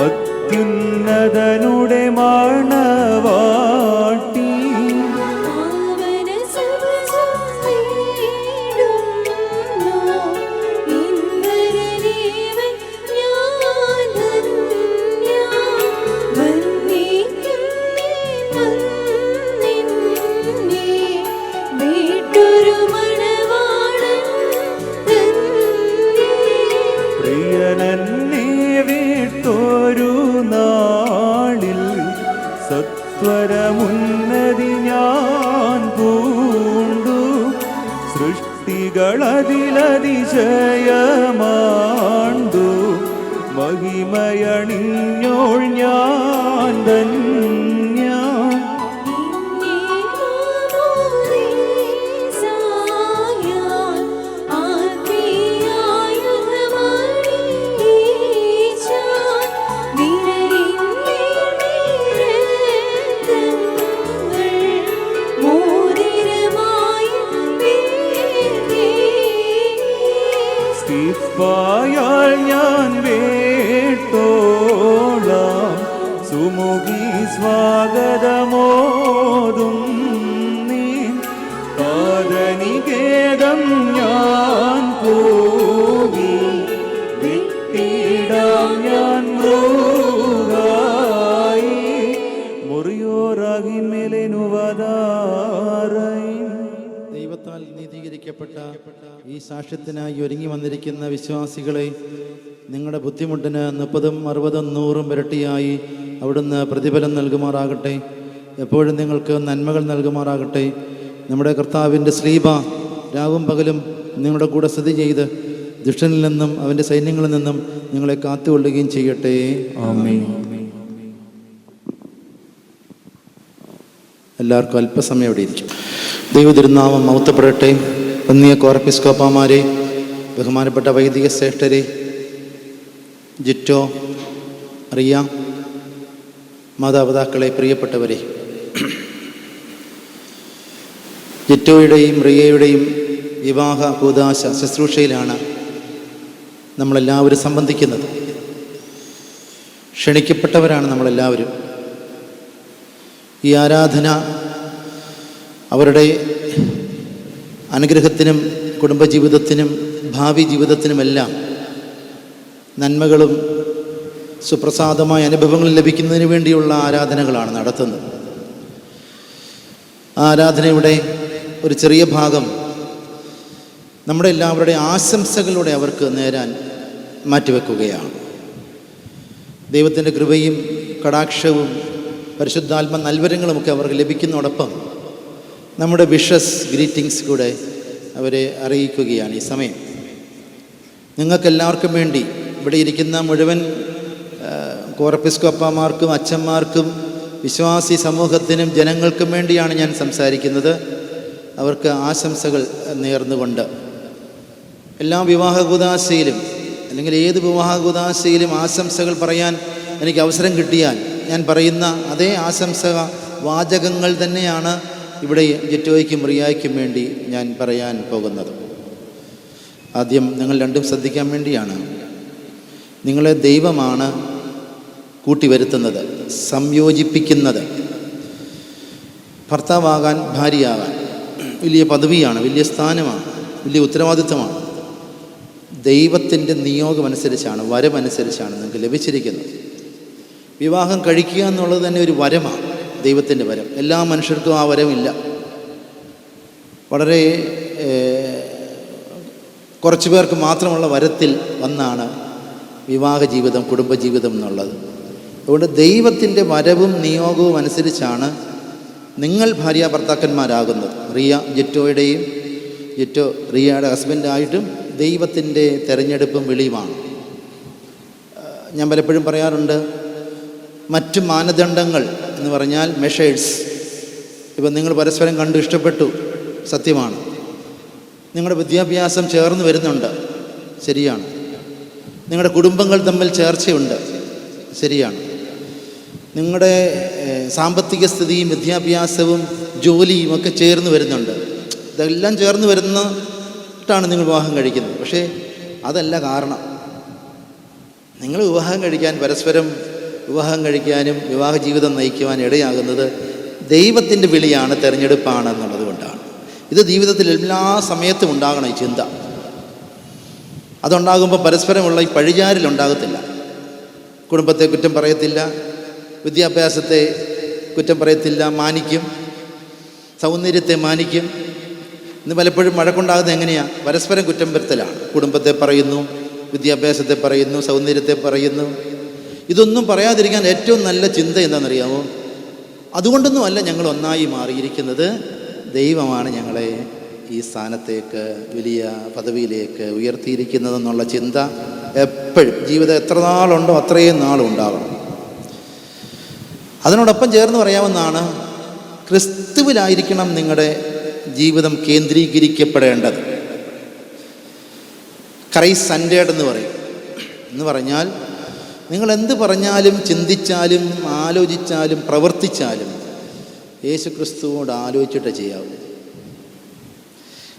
അത്യുന്നതനുടെ മണവാട്ടി. സ്വരമുന്നതി ഞാൻ പൂണ്ടു സൃഷ്ടികളതിലതിശയമാണ്ടു മഹിമയണിഞ്ഞോൾ ഞാൻ ധന്യ. ായാൽ ഞാൻ വേട്ടോളാം സുമുഖി സ്വാഗതമോതും നീ പാദനികേതം ഞാൻ പോകി വിട്ടിടാം ഞാൻ മൃഗായി മുറിയോറാകിന്മേലെനുവതാറൈ. ദൈവത്താൽ നീതീകരിക്കപ്പെട്ട ഈ സാക്ഷ്യത്തിനായി ഒരുങ്ങി വന്നിരിക്കുന്ന വിശ്വാസികളെ നിങ്ങളുടെ ബുദ്ധിമുട്ടിന് 30, 60, 100 ഇരട്ടിയായി അവിടുന്ന് പ്രതിഫലം നൽകുമാറാകട്ടെ. എപ്പോഴും നിങ്ങൾക്ക് നന്മകൾ നൽകുമാറാകട്ടെ. നമ്മുടെ കർത്താവിൻ്റെ സ്ലീബ രാവും പകലും നിങ്ങളുടെ കൂടെ സ്ഥിതി ചെയ്ത് ദുഷ്ടനിൽ നിന്നും അവൻ്റെ സൈന്യങ്ങളിൽ നിന്നും നിങ്ങളെ കാത്തുകൊള്ളുകയും ചെയ്യട്ടെ. ആമേൻ. എല്ലാവർക്കും അല്പസമയം അവിടെ ഇരിക്കും. ദൈവതിരുനാമം മഹത്വപ്പെടട്ടെ. വന്നിയ കോർപ്പിസ്കോപ്പമാരെ, ബഹുമാനപ്പെട്ട വൈദിക ശ്രേഷ്ഠരെ, ജിറ്റോ, റിയ, മാതാപിതാക്കളെ, പ്രിയപ്പെട്ടവരെ, ജിറ്റോയുടെയും റിയയുടെയും വിവാഹ കൂദാശ ശുശ്രൂഷയിലാണ് നമ്മളെല്ലാവരും സംബന്ധിക്കുന്നത്. ക്ഷണിക്കപ്പെട്ടവരാണ് നമ്മളെല്ലാവരും. ഈ ആരാധന അവരുടെ അനുഗ്രഹത്തിനും കുടുംബജീവിതത്തിനും ഭാവി ജീവിതത്തിനുമെല്ലാം നന്മകളും സുപ്രസാദമായ അനുഭവങ്ങൾ ലഭിക്കുന്നതിന് വേണ്ടിയുള്ള ആരാധനകളാണ് നടത്തുന്നത്. ആ ആരാധനയുടെ ഒരു ചെറിയ ഭാഗം നമ്മുടെ എല്ലാവരുടെ ആശംസകളുടെ അവർക്ക് നേരാൻ മാറ്റിവെക്കുകയാണ്. ദൈവത്തിൻ്റെ കൃപയും കടാക്ഷവും പരിശുദ്ധാത്മ നൽവരങ്ങളുമൊക്കെ അവർക്ക് ലഭിക്കുന്നതോടൊപ്പം നമ്മുടെ വിഷസ് ഗ്രീറ്റിങ്സ് കൂടെ അവരെ അറിയിക്കുകയാണ് ഈ സമയം. നിങ്ങൾക്കെല്ലാവർക്കും വേണ്ടി ഇവിടെ ഇരിക്കുന്ന മുഴുവൻ കോർപ്പിസ്കോപ്പമാർക്കും അച്ഛന്മാർക്കും വിശ്വാസി സമൂഹത്തിനും ജനങ്ങൾക്കും വേണ്ടിയാണ് ഞാൻ സംസാരിക്കുന്നത്. അവർക്ക് ആശംസകൾ നേർന്നുകൊണ്ട് എല്ലാ വിവാഹ കൂദാശയിലും അല്ലെങ്കിൽ ഏത് വിവാഹ കൂദാശയിലും ആശംസകൾ പറയാൻ എനിക്ക് അവസരം കിട്ടിയാൽ ഞാൻ പറയുന്ന അതേ ആശംസ വാചകങ്ങൾ തന്നെയാണ് ഇവിടെ ജിറ്റോയ്ക്കും റിയായ്ക്കും വേണ്ടി ഞാൻ പറയാൻ പോകുന്നത്. ആദ്യം നിങ്ങൾ രണ്ടും ശ്രദ്ധിക്കാൻ വേണ്ടിയാണ്. നിങ്ങളെ ദൈവമാണ് കൂട്ടിവരുത്തുന്നത്, സംയോജിപ്പിക്കുന്നത്. ഭർത്താവാകാൻ, ഭാര്യയാകാൻ വലിയ പദവിയാണ്, വലിയ സ്ഥാനമാണ്, വലിയ ഉത്തരവാദിത്വമാണ്. ദൈവത്തിൻ്റെ നിയോഗമനുസരിച്ചാണ്, വരമനുസരിച്ചാണ് നിങ്ങൾക്ക് ലഭിച്ചിരിക്കുന്നത്. വിവാഹം കഴിക്കുക എന്നുള്ളത് തന്നെ ഒരു വരമാണ്, ദൈവത്തിൻ്റെ വരം. എല്ലാ മനുഷ്യർക്കും ആ വരമില്ല. വളരെ കുറച്ച് പേർക്ക് മാത്രമുള്ള വരത്തിൽ ഒന്നാണ് വിവാഹ ജീവിതം, കുടുംബജീവിതം എന്നുള്ളത്. അതുകൊണ്ട് ദൈവത്തിൻ്റെ വരവും നിയോഗവും അനുസരിച്ചാണ് നിങ്ങൾ ഭാര്യ ഭർത്താക്കന്മാരാകുന്നത്. റിയ ജിറ്റോയുടെയും ജിറ്റോ റിയയുടെ ഹസ്ബൻഡായിട്ടും ദൈവത്തിൻ്റെ തെരഞ്ഞെടുപ്പും വിളിയുമാണ്. ഞാൻ പലപ്പോഴും പറയാറുണ്ട്, മറ്റു മാനദണ്ഡങ്ങൾ എന്ന് പറഞ്ഞാൽ മെഷേഴ്സ്. ഇപ്പം നിങ്ങൾ പരസ്പരം കണ്ടു ഇഷ്ടപ്പെട്ടു, സത്യമാണ്. നിങ്ങളുടെ വിദ്യാഭ്യാസം ചേർന്ന് വരുന്നുണ്ട്, ശരിയാണ്. നിങ്ങളുടെ കുടുംബങ്ങൾ തമ്മിൽ ചേർച്ചയുണ്ട്, ശരിയാണ്. നിങ്ങളുടെ സാമ്പത്തിക സ്ഥിതിയും വിദ്യാഭ്യാസവും ജോലിയും ഒക്കെ ചേർന്ന് വരുന്നുണ്ട്. ഇതെല്ലാം ചേർന്ന് വരുന്നിട്ടാണ് നിങ്ങൾ വിവാഹം കഴിക്കുന്നത്. പക്ഷേ അതല്ല കാരണം. നിങ്ങൾ വിവാഹം കഴിക്കാൻ, പരസ്പരം വിവാഹം കഴിക്കാനും വിവാഹ ജീവിതം നയിക്കുവാൻ ഇടയാകുന്നത് ദൈവത്തിൻ്റെ വിളിയാണ്, തിരഞ്ഞെടുപ്പാണ് എന്നുള്ളത് കൊണ്ടാണ്. ഇത് ജീവിതത്തിൽ എല്ലാ സമയത്തും ഉണ്ടാകണം ഈ ചിന്ത. അതുണ്ടാകുമ്പോൾ പരസ്പരമുള്ള ഈ പഴിചാരലുണ്ടാകത്തില്ല. കുടുംബത്തെ കുറ്റം പറയത്തില്ല, വിദ്യാഭ്യാസത്തെ കുറ്റം പറയത്തില്ല, മാനിക്കും, സൗന്ദര്യത്തെ മാനിക്കും. ഇന്ന് പലപ്പോഴും വഴക്കുണ്ടാകുന്നത് എങ്ങനെയാണ്? പരസ്പരം കുറ്റം വരുത്തലാണ്. കുടുംബത്തെ പറയുന്നു, വിദ്യാഭ്യാസത്തെ പറയുന്നു, സൗന്ദര്യത്തെ പറയുന്നു. ഇതൊന്നും പറയാതിരിക്കാൻ ഏറ്റവും നല്ല ചിന്ത എന്താണെന്നറിയാമോ? അതുകൊണ്ടൊന്നുമല്ല ഞങ്ങൾ ഒന്നായി മാറിയിരിക്കുന്നത്, ദൈവമാണ് ഞങ്ങളെ ഈ സ്ഥാനത്തേക്ക്, വലിയ പദവിയിലേക്ക് ഉയർത്തിയിരിക്കുന്നതെന്നുള്ള ചിന്ത എപ്പോഴും ജീവിതം എത്ര നാളുണ്ടോ അത്രയും നാളും ഉണ്ടാകണം. അതിനോടൊപ്പം ചേർന്ന് പറയാവുന്നതാണ്, ക്രിസ്തുവിലായിരിക്കണം നിങ്ങളുടെ ജീവിതം കേന്ദ്രീകരിക്കപ്പെടേണ്ടത്. ക്രൈസ്റ്റ് സെൻറ്റേർഡ് എന്ന് പറഞ്ഞാൽ നിങ്ങൾ എന്ത് പറഞ്ഞാലും ചിന്തിച്ചാലും ആലോചിച്ചാലും പ്രവർത്തിച്ചാലും യേശു ക്രിസ്തുവോട് ആലോചിച്ചിട്ട് ചെയ്യാവൂ.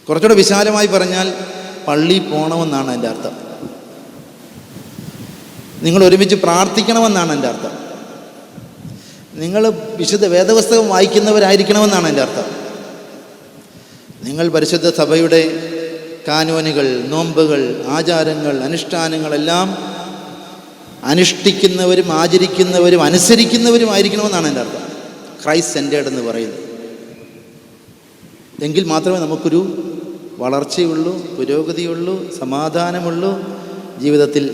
കുറച്ചുകൂടെ വിശാലമായി പറഞ്ഞാൽ പള്ളിയിൽ പോകണമെന്നാണ് എൻ്റെ അർത്ഥം. നിങ്ങൾ ഒരുമിച്ച് പ്രാർത്ഥിക്കണമെന്നാണ് എൻ്റെ അർത്ഥം. നിങ്ങൾ വിശുദ്ധ വേദപുസ്തകം വായിക്കുന്നവരായിരിക്കണമെന്നാണ് എൻ്റെ അർത്ഥം. നിങ്ങൾ പരിശുദ്ധ സഭയുടെ കാനോനുകൾ, നോമ്പുകൾ, ആചാരങ്ങൾ, അനുഷ്ഠാനങ്ങളെല്ലാം അനുഷ്ഠിക്കുന്നവരും ആചരിക്കുന്നവരും അനുസരിക്കുന്നവരുമായിരിക്കണമെന്നാണ് എൻ്റെ അർത്ഥം. ക്രൈസ്റ്റ് സെൻറ്റേർഡ് എന്ന് പറയുന്നത്. എങ്കിൽ മാത്രമേ നമുക്കൊരു വളർച്ചയുള്ളൂ, പുരോഗതിയുള്ളൂ, സമാധാനമുള്ളൂ, ജീവിതത്തിൽ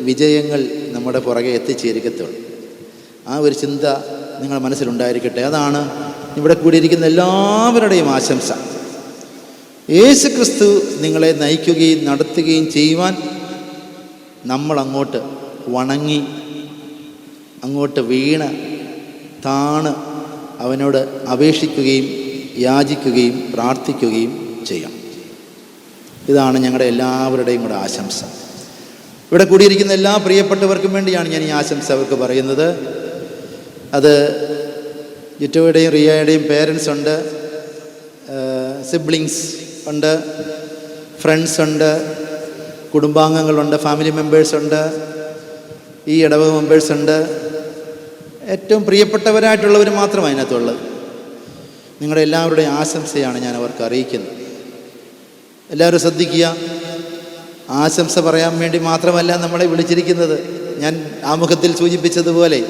വിജയങ്ങൾ നമ്മുടെ പുറകെ എത്തിച്ചേരുകത്തുള്ളൂ. ആ ഒരു ചിന്ത നിങ്ങളുടെ മനസ്സിലുണ്ടായിരിക്കട്ടെ. അതാണ് ഇവിടെ കൂടിയിരിക്കുന്ന എല്ലാവരുടെയും ആശംസ. യേശു ക്രിസ്തു നിങ്ങളെ നയിക്കുകയും നടത്തുകയും ചെയ്യുവാൻ നമ്മളങ്ങോട്ട് വണങ്ങി, അങ്ങോട്ട് വീണ് താണ് അവനോട് അപേക്ഷിക്കുകയും യാചിക്കുകയും പ്രാർത്ഥിക്കുകയും ചെയ്യാം. ഇതാണ് ഞങ്ങളുടെ എല്ലാവരുടെയും കൂടെ ആശംസ. ഇവിടെ കൂടിയിരിക്കുന്ന എല്ലാ പ്രിയപ്പെട്ടവർക്കും വേണ്ടിയാണ് ഞാൻ ഈ ആശംസ അവർക്ക് പറയുന്നത്. അത് ജിറ്റോയുടെയും റിയയുടെയും പേരൻസ് ഉണ്ട്, സിബ്ലിങ്സ് ഉണ്ട്, ഫ്രണ്ട്സ് ഉണ്ട്, കുടുംബാംഗങ്ങളുണ്ട്, ഫാമിലി മെമ്പേഴ്സുണ്ട്, ഈ ഇടവക മെമ്പേഴ്സുണ്ട്. ഏറ്റവും പ്രിയപ്പെട്ടവരായിട്ടുള്ളവർ മാത്രമാണ് അതിനകത്തുള്ളത്. നിങ്ങളുടെ എല്ലാവരുടെയും ആശംസയാണ് ഞാൻ അവർക്ക് അറിയിക്കുന്നത്. എല്ലാവരും ശ്രദ്ധിക്കുക, ആശംസ പറയാൻ വേണ്ടി മാത്രമല്ല നമ്മളെ വിളിച്ചിരിക്കുന്നത്. ഞാൻ ആമുഖത്തിൽ സൂചിപ്പിച്ചതുപോലെ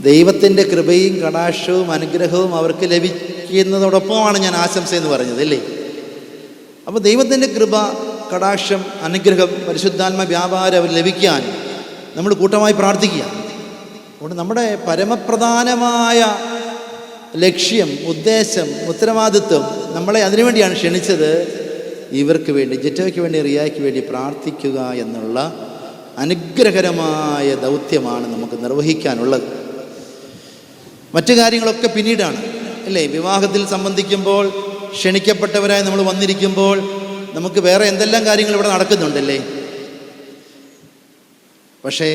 ദൈവത്തിൻ്റെ കൃപയും കടാക്ഷവും അനുഗ്രഹവും അവർക്ക് ലഭിക്കുന്നതോടൊപ്പമാണ് ഞാൻ ആശംസ എന്ന് പറഞ്ഞത്, അല്ലേ? അപ്പോൾ ദൈവത്തിൻ്റെ കൃപ, കടാക്ഷം, അനുഗ്രഹം, പരിശുദ്ധാത്മ വ്യാപാരം അവർ ലഭിക്കാൻ നമ്മൾ കൂട്ടമായി പ്രാർത്ഥിക്കുക. അതുകൊണ്ട് നമ്മുടെ പരമപ്രധാനമായ ലക്ഷ്യം, ഉദ്ദേശം, ഉത്തരവാദിത്വം നമ്മളെ അതിനുവേണ്ടിയാണ് ക്ഷണിച്ചത്. ഇവർക്ക് വേണ്ടി, ജിറ്റോയ്ക്ക് വേണ്ടി, റിയായ്ക്ക് വേണ്ടി പ്രാർത്ഥിക്കുക എന്നുള്ള അനുഗ്രഹകരമായ ദൗത്യമാണ് നമുക്ക് നിർവഹിക്കാനുള്ളത്. മറ്റു കാര്യങ്ങളൊക്കെ പിന്നീടാണ്, അല്ലേ? വിവാഹത്തിൽ സംബന്ധിക്കുമ്പോൾ, ക്ഷണിക്കപ്പെട്ടവരായി നമ്മൾ വന്നിരിക്കുമ്പോൾ നമുക്ക് വേറെ എന്തെല്ലാം കാര്യങ്ങൾ ഇവിടെ നടക്കുന്നുണ്ടല്ലേ? പക്ഷേ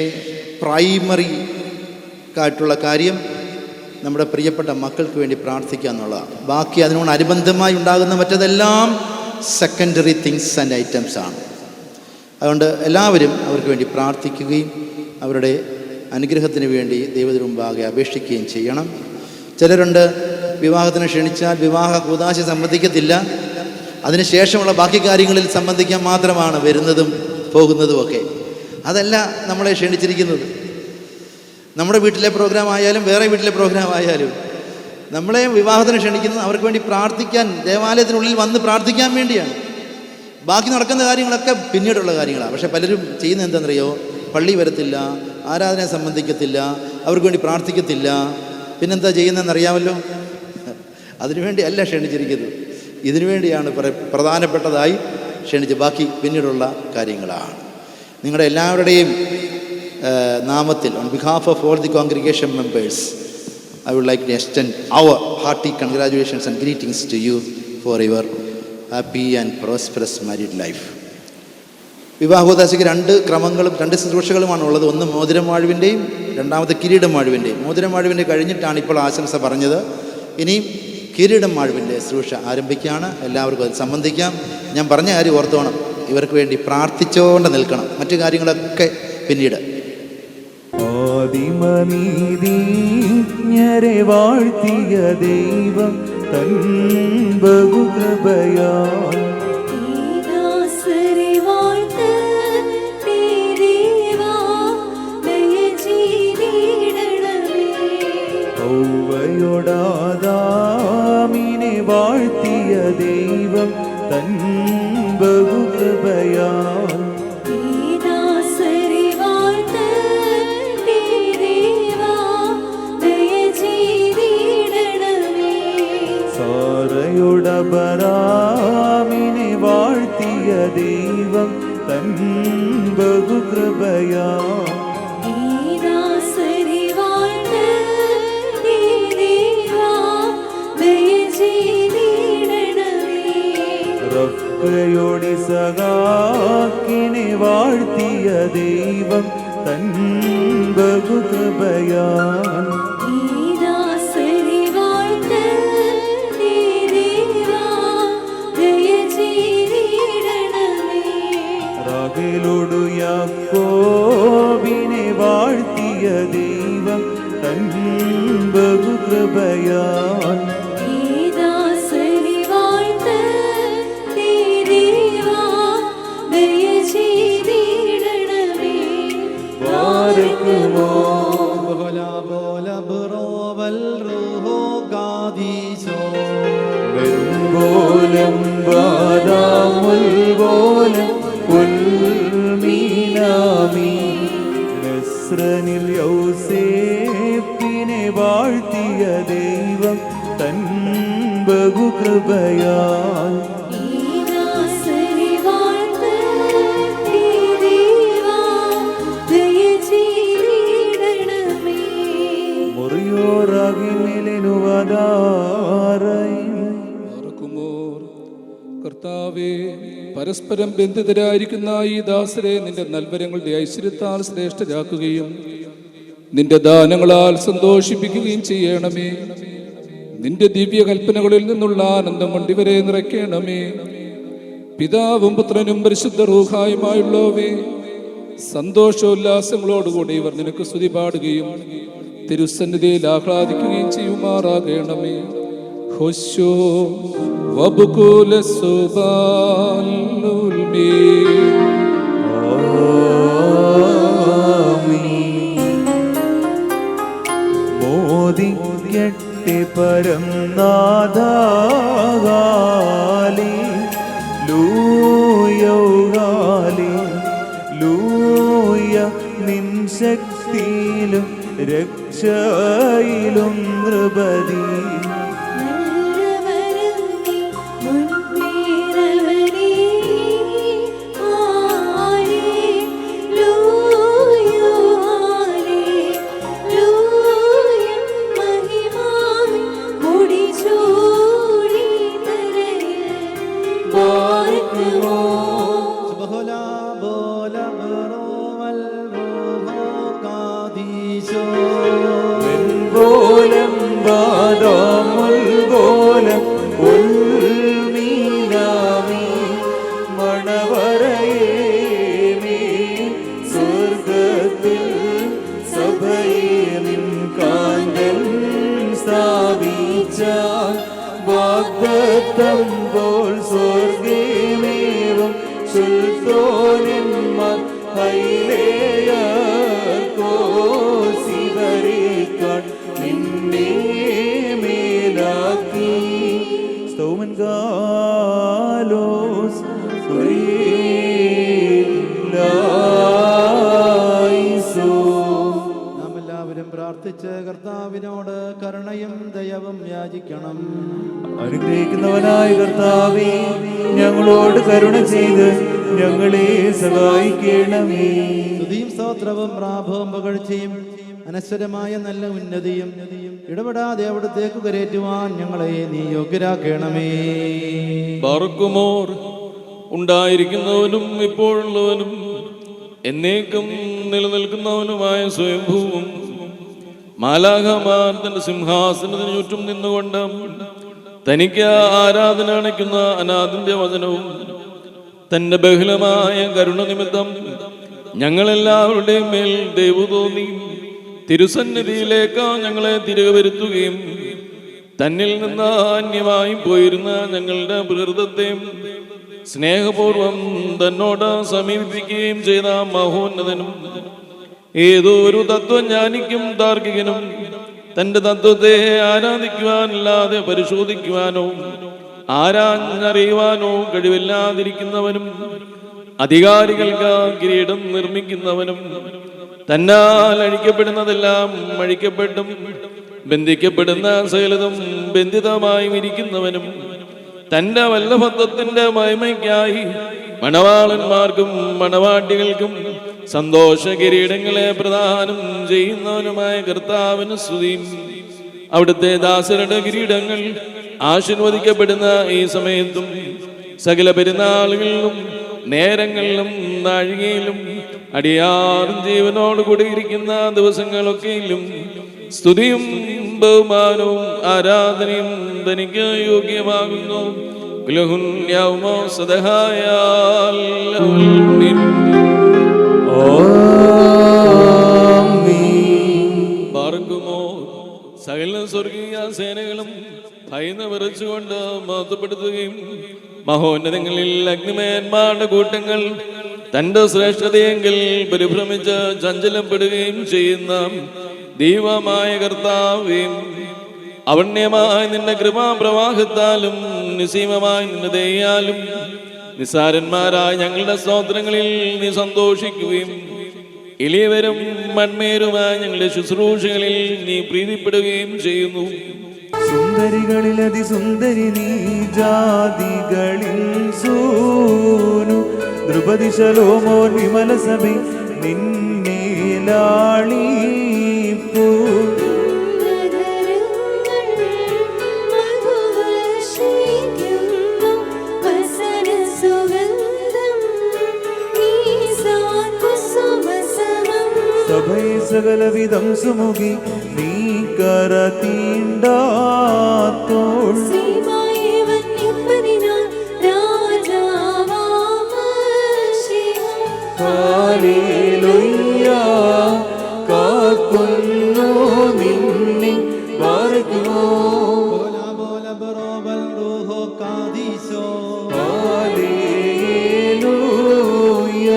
പ്രൈമറി ആയിട്ടുള്ള കാര്യം നമ്മുടെ പ്രിയപ്പെട്ട മക്കൾക്ക് വേണ്ടി പ്രാർത്ഥിക്കുക എന്നുള്ളതാണ്. ബാക്കി അതിനോടനുബന്ധമായി ഉണ്ടാകുന്ന മറ്റതെല്ലാം സെക്കൻഡറി തിങ്സ് ആൻഡ് ഐറ്റംസ് ആണ്. അതുകൊണ്ട് എല്ലാവരും അവർക്ക് വേണ്ടി പ്രാർത്ഥിക്കുകയും അവരുടെ അനുഗ്രഹത്തിന് വേണ്ടി ദൈവത്തിന് മുമ്പാകെ അപേക്ഷിക്കുകയും ചെയ്യണം. ചിലരുണ്ട്, വിവാഹത്തിന് ക്ഷണിച്ചാൽ വിവാഹ കൂദാശ സംബന്ധിക്കത്തില്ല, അതിനുശേഷമുള്ള ബാക്കി കാര്യങ്ങളിൽ സംബന്ധിക്കാൻ മാത്രമാണ് വരുന്നതും പോകുന്നതുമൊക്കെ. അതല്ല നമ്മളെ ക്ഷണിച്ചിരിക്കുന്നത്. നമ്മുടെ വീട്ടിലെ പ്രോഗ്രാം ആയാലും വേറെ വീട്ടിലെ പ്രോഗ്രാം ആയാലും നമ്മളെ വിവാഹത്തിന് ക്ഷണിക്കുന്നത് അവർക്ക് വേണ്ടി പ്രാർത്ഥിക്കാൻ, ദേവാലയത്തിനുള്ളിൽ വന്ന് പ്രാർത്ഥിക്കാൻ വേണ്ടിയാണ്. ബാക്കി നടക്കുന്ന കാര്യങ്ങളൊക്കെ പിന്നീടുള്ള കാര്യങ്ങളാണ്. പക്ഷെ പലരും ചെയ്യുന്നത് എന്താണെന്നറിയോ? പള്ളി വരത്തില്ല, ആരാധനയെ സംബന്ധിക്കത്തില്ല, അവർക്ക് വേണ്ടി പ്രാർത്ഥിക്കത്തില്ല. പിന്നെന്താ ചെയ്യുന്നതെന്നറിയാമല്ലോ? അതിനുവേണ്ടി അല്ല ക്ഷണിച്ചിരിക്കുന്നത്. ഇതിനുവേണ്ടിയാണ് പ്രധാനപ്പെട്ടതായി ക്ഷണിച്ച്, ബാക്കി പിന്നീടുള്ള കാര്യങ്ങളാണ്. നിങ്ങളുടെ എല്ലാവരുടെയും നാമത്തിൽ, on behalf of all the congregation members, I would like to extend our hearty congratulations and greetings to you for your happy and prosperous married life. വിവാഹോദാശയ്ക്ക് 2 ക്രമങ്ങളും 2 ശുശ്രൂഷകളുമാണ് ഉള്ളത്. ഒന്ന് മോതിരം വാഴുവിൻ്റെയും രണ്ടാമത് കിരീടം വാഴുവിൻ്റെയും. മോതിരം വാഴുവിൻ്റെ കഴിഞ്ഞിട്ടാണ് ഇപ്പോൾ ആശംസ പറഞ്ഞത്. ഇനിയും കിരീടം വാഴുവിൻ്റെ ശുശ്രൂഷ ആരംഭിക്കുകയാണ്. എല്ലാവർക്കും അത് സംബന്ധിക്കാം. ഞാൻ പറഞ്ഞ കാര്യം ഓർത്തോണം, ഇവർക്ക് വേണ്ടി പ്രാർത്ഥിച്ചുകൊണ്ട് നിൽക്കണം. മറ്റു കാര്യങ്ങളൊക്കെ പിന്നീട്. ആദിമനീതിജ്ഞരെ വാഴ്ത്തിയ ദൈവം തൻ ബഹുകൃപയാൽ ൗവയോടാദാമിനെ വാഴ്ത്തിയ ദൈവം തൻ ബഹുകൃപയാൽ സാറയോടബരാമിനെ വാഴ്ത്തിയ ദൈവം തൻ ബഹുകൃപയാൽ റബ്ബയോടിസഹാക്കിനെ വാഴ്ത്തിയ ദൈവം തൻ ബഹുകൃപയാൽ റാഹേലോടു യാക്കോബിനെ വാഴ്ത്തിയ ദൈവം തൻ ബഹുകൃപയാൽ നസ്രനിൽ യൗസേപ്പിനെ വാഴ്ത്തിയ ദൈവം തൻ ബഹുകൃപയാൽ കർത്താവേ, പരസ്പരം ബന്ധിതരായിരിക്കുന്ന ഈ ദാസരെ നിന്റെ നൽവരങ്ങളുടെ ഐശ്വര്യത്താൽ ശ്രേഷ്ഠരാക്കുകയും നിന്റെ ദാനങ്ങളാൽ സന്തോഷിപ്പിക്കുകയും ചെയ്യണമേ. നിന്റെ ദിവ്യ കൽപ്പനകളിൽ നിന്നുള്ള ആനന്ദം കൊണ്ട് ഇവരെ നിറയ്ക്കണമേ. പിതാവും പുത്രനും പരിശുദ്ധ റൂഹായുമായുള്ളവേ, സന്തോഷോല്ലാസങ്ങളോടുകൂടി ഇവർ നിനക്ക് സ്തുതി പാടുകയും തിരുസന്നിധിയിൽ ആഹ്ലാദിക്കുകയും ചെയ്യുമാറാകണമേ. ഹോശോ വബുകുല സുബാലുൽമീ മോദിക്കട്ടെ പരം നാദാലി ലൂയൗകാലി ലൂയ നിൻ ശക്തിയിലും രക്ഷയിലും നൃപതി പ്രാർത്ഥിച്ച് കർത്താവിനോട് കരുണയും ദയവും യാചിക്കണം. അനുഗ്രഹിക്കുന്നവനായ കർത്താവേ, ഞങ്ങളോട് കരുണ ചെയ്ത് ഞങ്ങളെ സഹായിക്കണമേ. സ്തുതിയും സ്തോത്രവും പ്രാഭവും പുകഴ്ചയും അനശ്വരമായ നല്ല ഉന്നതിയും ഇടപെടാതെ അവിടത്തേക്ക് കരേറ്റുവാൻ ഞങ്ങളെ നീ യോഗ്യരാക്കണമേ. ബാറക്കുമോർ ഉണ്ടായിരിക്കുന്നവനും ഇപ്പോഴുള്ളവനും എന്നേക്കും നിലനിൽക്കുന്നവനുമായ സ്വയംഭൂവും മാലാഖമാർ തന്റെ സിംഹാസനത്തിന് ചുറ്റും നിന്നുകൊണ്ട് തനിക്ക് ആരാധന അണയ്ക്കുന്ന അനാഥിന്റെ വചനവും തന്റെ ബഹുലമായ കരുണ നിമിത്തം ഞങ്ങളെല്ലാവരുടെയും മേൽ ദയവ് തോന്നി തിരുസന്നിധിയിലേക്ക് ഞങ്ങളെ തിരികെ വരുത്തുകയും തന്നിൽ നിന്ന് അന്യമായി പോയിരുന്ന ഞങ്ങളുടെ പ്രകൃതത്തെയും സ്നേഹപൂർവം തന്നോട് സമീപിപ്പിക്കുകയും ചെയ്ത മഹോന്നതനും ഏതോ ഒരു തത്വജ്ഞാനിക്കും താർക്കികനും തന്റെ തത്വത്തെ ആരാധിക്കുവാനല്ലാതെ പരിശോധിക്കുവാനോ ആരാഞ്ഞറിയുവാനോ കഴിവില്ലാതിരിക്കുന്നവനും അധികാരികൾക്ക് കിരീടം നിർമ്മിക്കുന്നവനും തന്നാൽ അഴിക്കപ്പെടുന്നതെല്ലാം അഴിക്കപ്പെട്ടും ബന്ധിക്കപ്പെടുന്ന സകലതും ബന്ധിതമായും ഇരിക്കുന്നവനും തന്റെ വല്ലഭത്വത്തിന്റെ മഹിമയ്ക്കായി മണവാളന്മാർക്കും മണവാട്ടികൾക്കും സന്തോഷ കിരീടങ്ങളെ പ്രദാനം ചെയ്യുന്നവനുമായ കർത്താവിന് സ്തുതിയും. അവിടുത്തെ ദാസരുടെ കിരീടങ്ങൾ ആശീർവദിക്കപ്പെടുന്ന ഈ സമയത്തും സകല പെരുന്നാളുകളിലും നേരങ്ങളിലും നാഴികയിലും അടിയാറും ജീവനോട് കൂടിയിരിക്കുന്ന ദിവസങ്ങളൊക്കെയിലും സ്തുതിയും ബഹുമാനവും ആരാധനയും തനിക്ക് യോഗ്യമാകുന്നു. ബാർക്കുമോ സകല സ്വർഗീയ സേനകളും ഭയന്ന് വിറച്ചുകൊണ്ട് മഹത്വപ്പെടുത്തുകയും മഹോന്നതങ്ങളിൽ അഗ്നിമയന്മാരുടെ കൂട്ടങ്ങൾ തന്റെ ശ്രേഷ്ഠതയെങ്കിൽ പരിഭ്രമിച്ച് ചഞ്ചലപ്പെടുകയും ചെയ്യുന്ന ദൈവമായ കർത്താവേയും അവണ്യമായ നിന്റെ കൃപാപ്രവാഹത്താലും നിസീമമായ നിന്റെ ദയാലും നിസ്സാരന്മാരായ ഞങ്ങളുടെ സ്തോത്രങ്ങളിൽ നീ സന്തോഷിക്കുകയും എളിയവരും മൺമേരുമായ ഞങ്ങളുടെ ശുശ്രൂഷകളിൽ നീ പ്രീതിപ്പെടുകയും ചെയ്യുന്നു. സുന്ദരികളിൽ അതിസുന്ദരി നീ ജാതികളിൽ സൂനു ദ്രുപതി ശലോമോൻ വിമല സഭ നിന്നെ ലാളിപ്പൂ. സഭൈ സകലവിധം സുമുഖി നീ കരതീണ്ടാത്തോൾ. ഹല്ലേലൂയ കാക്കുന്നു നിന്നെ ബാറക്കുമോ. ഹല്ലേലൂയ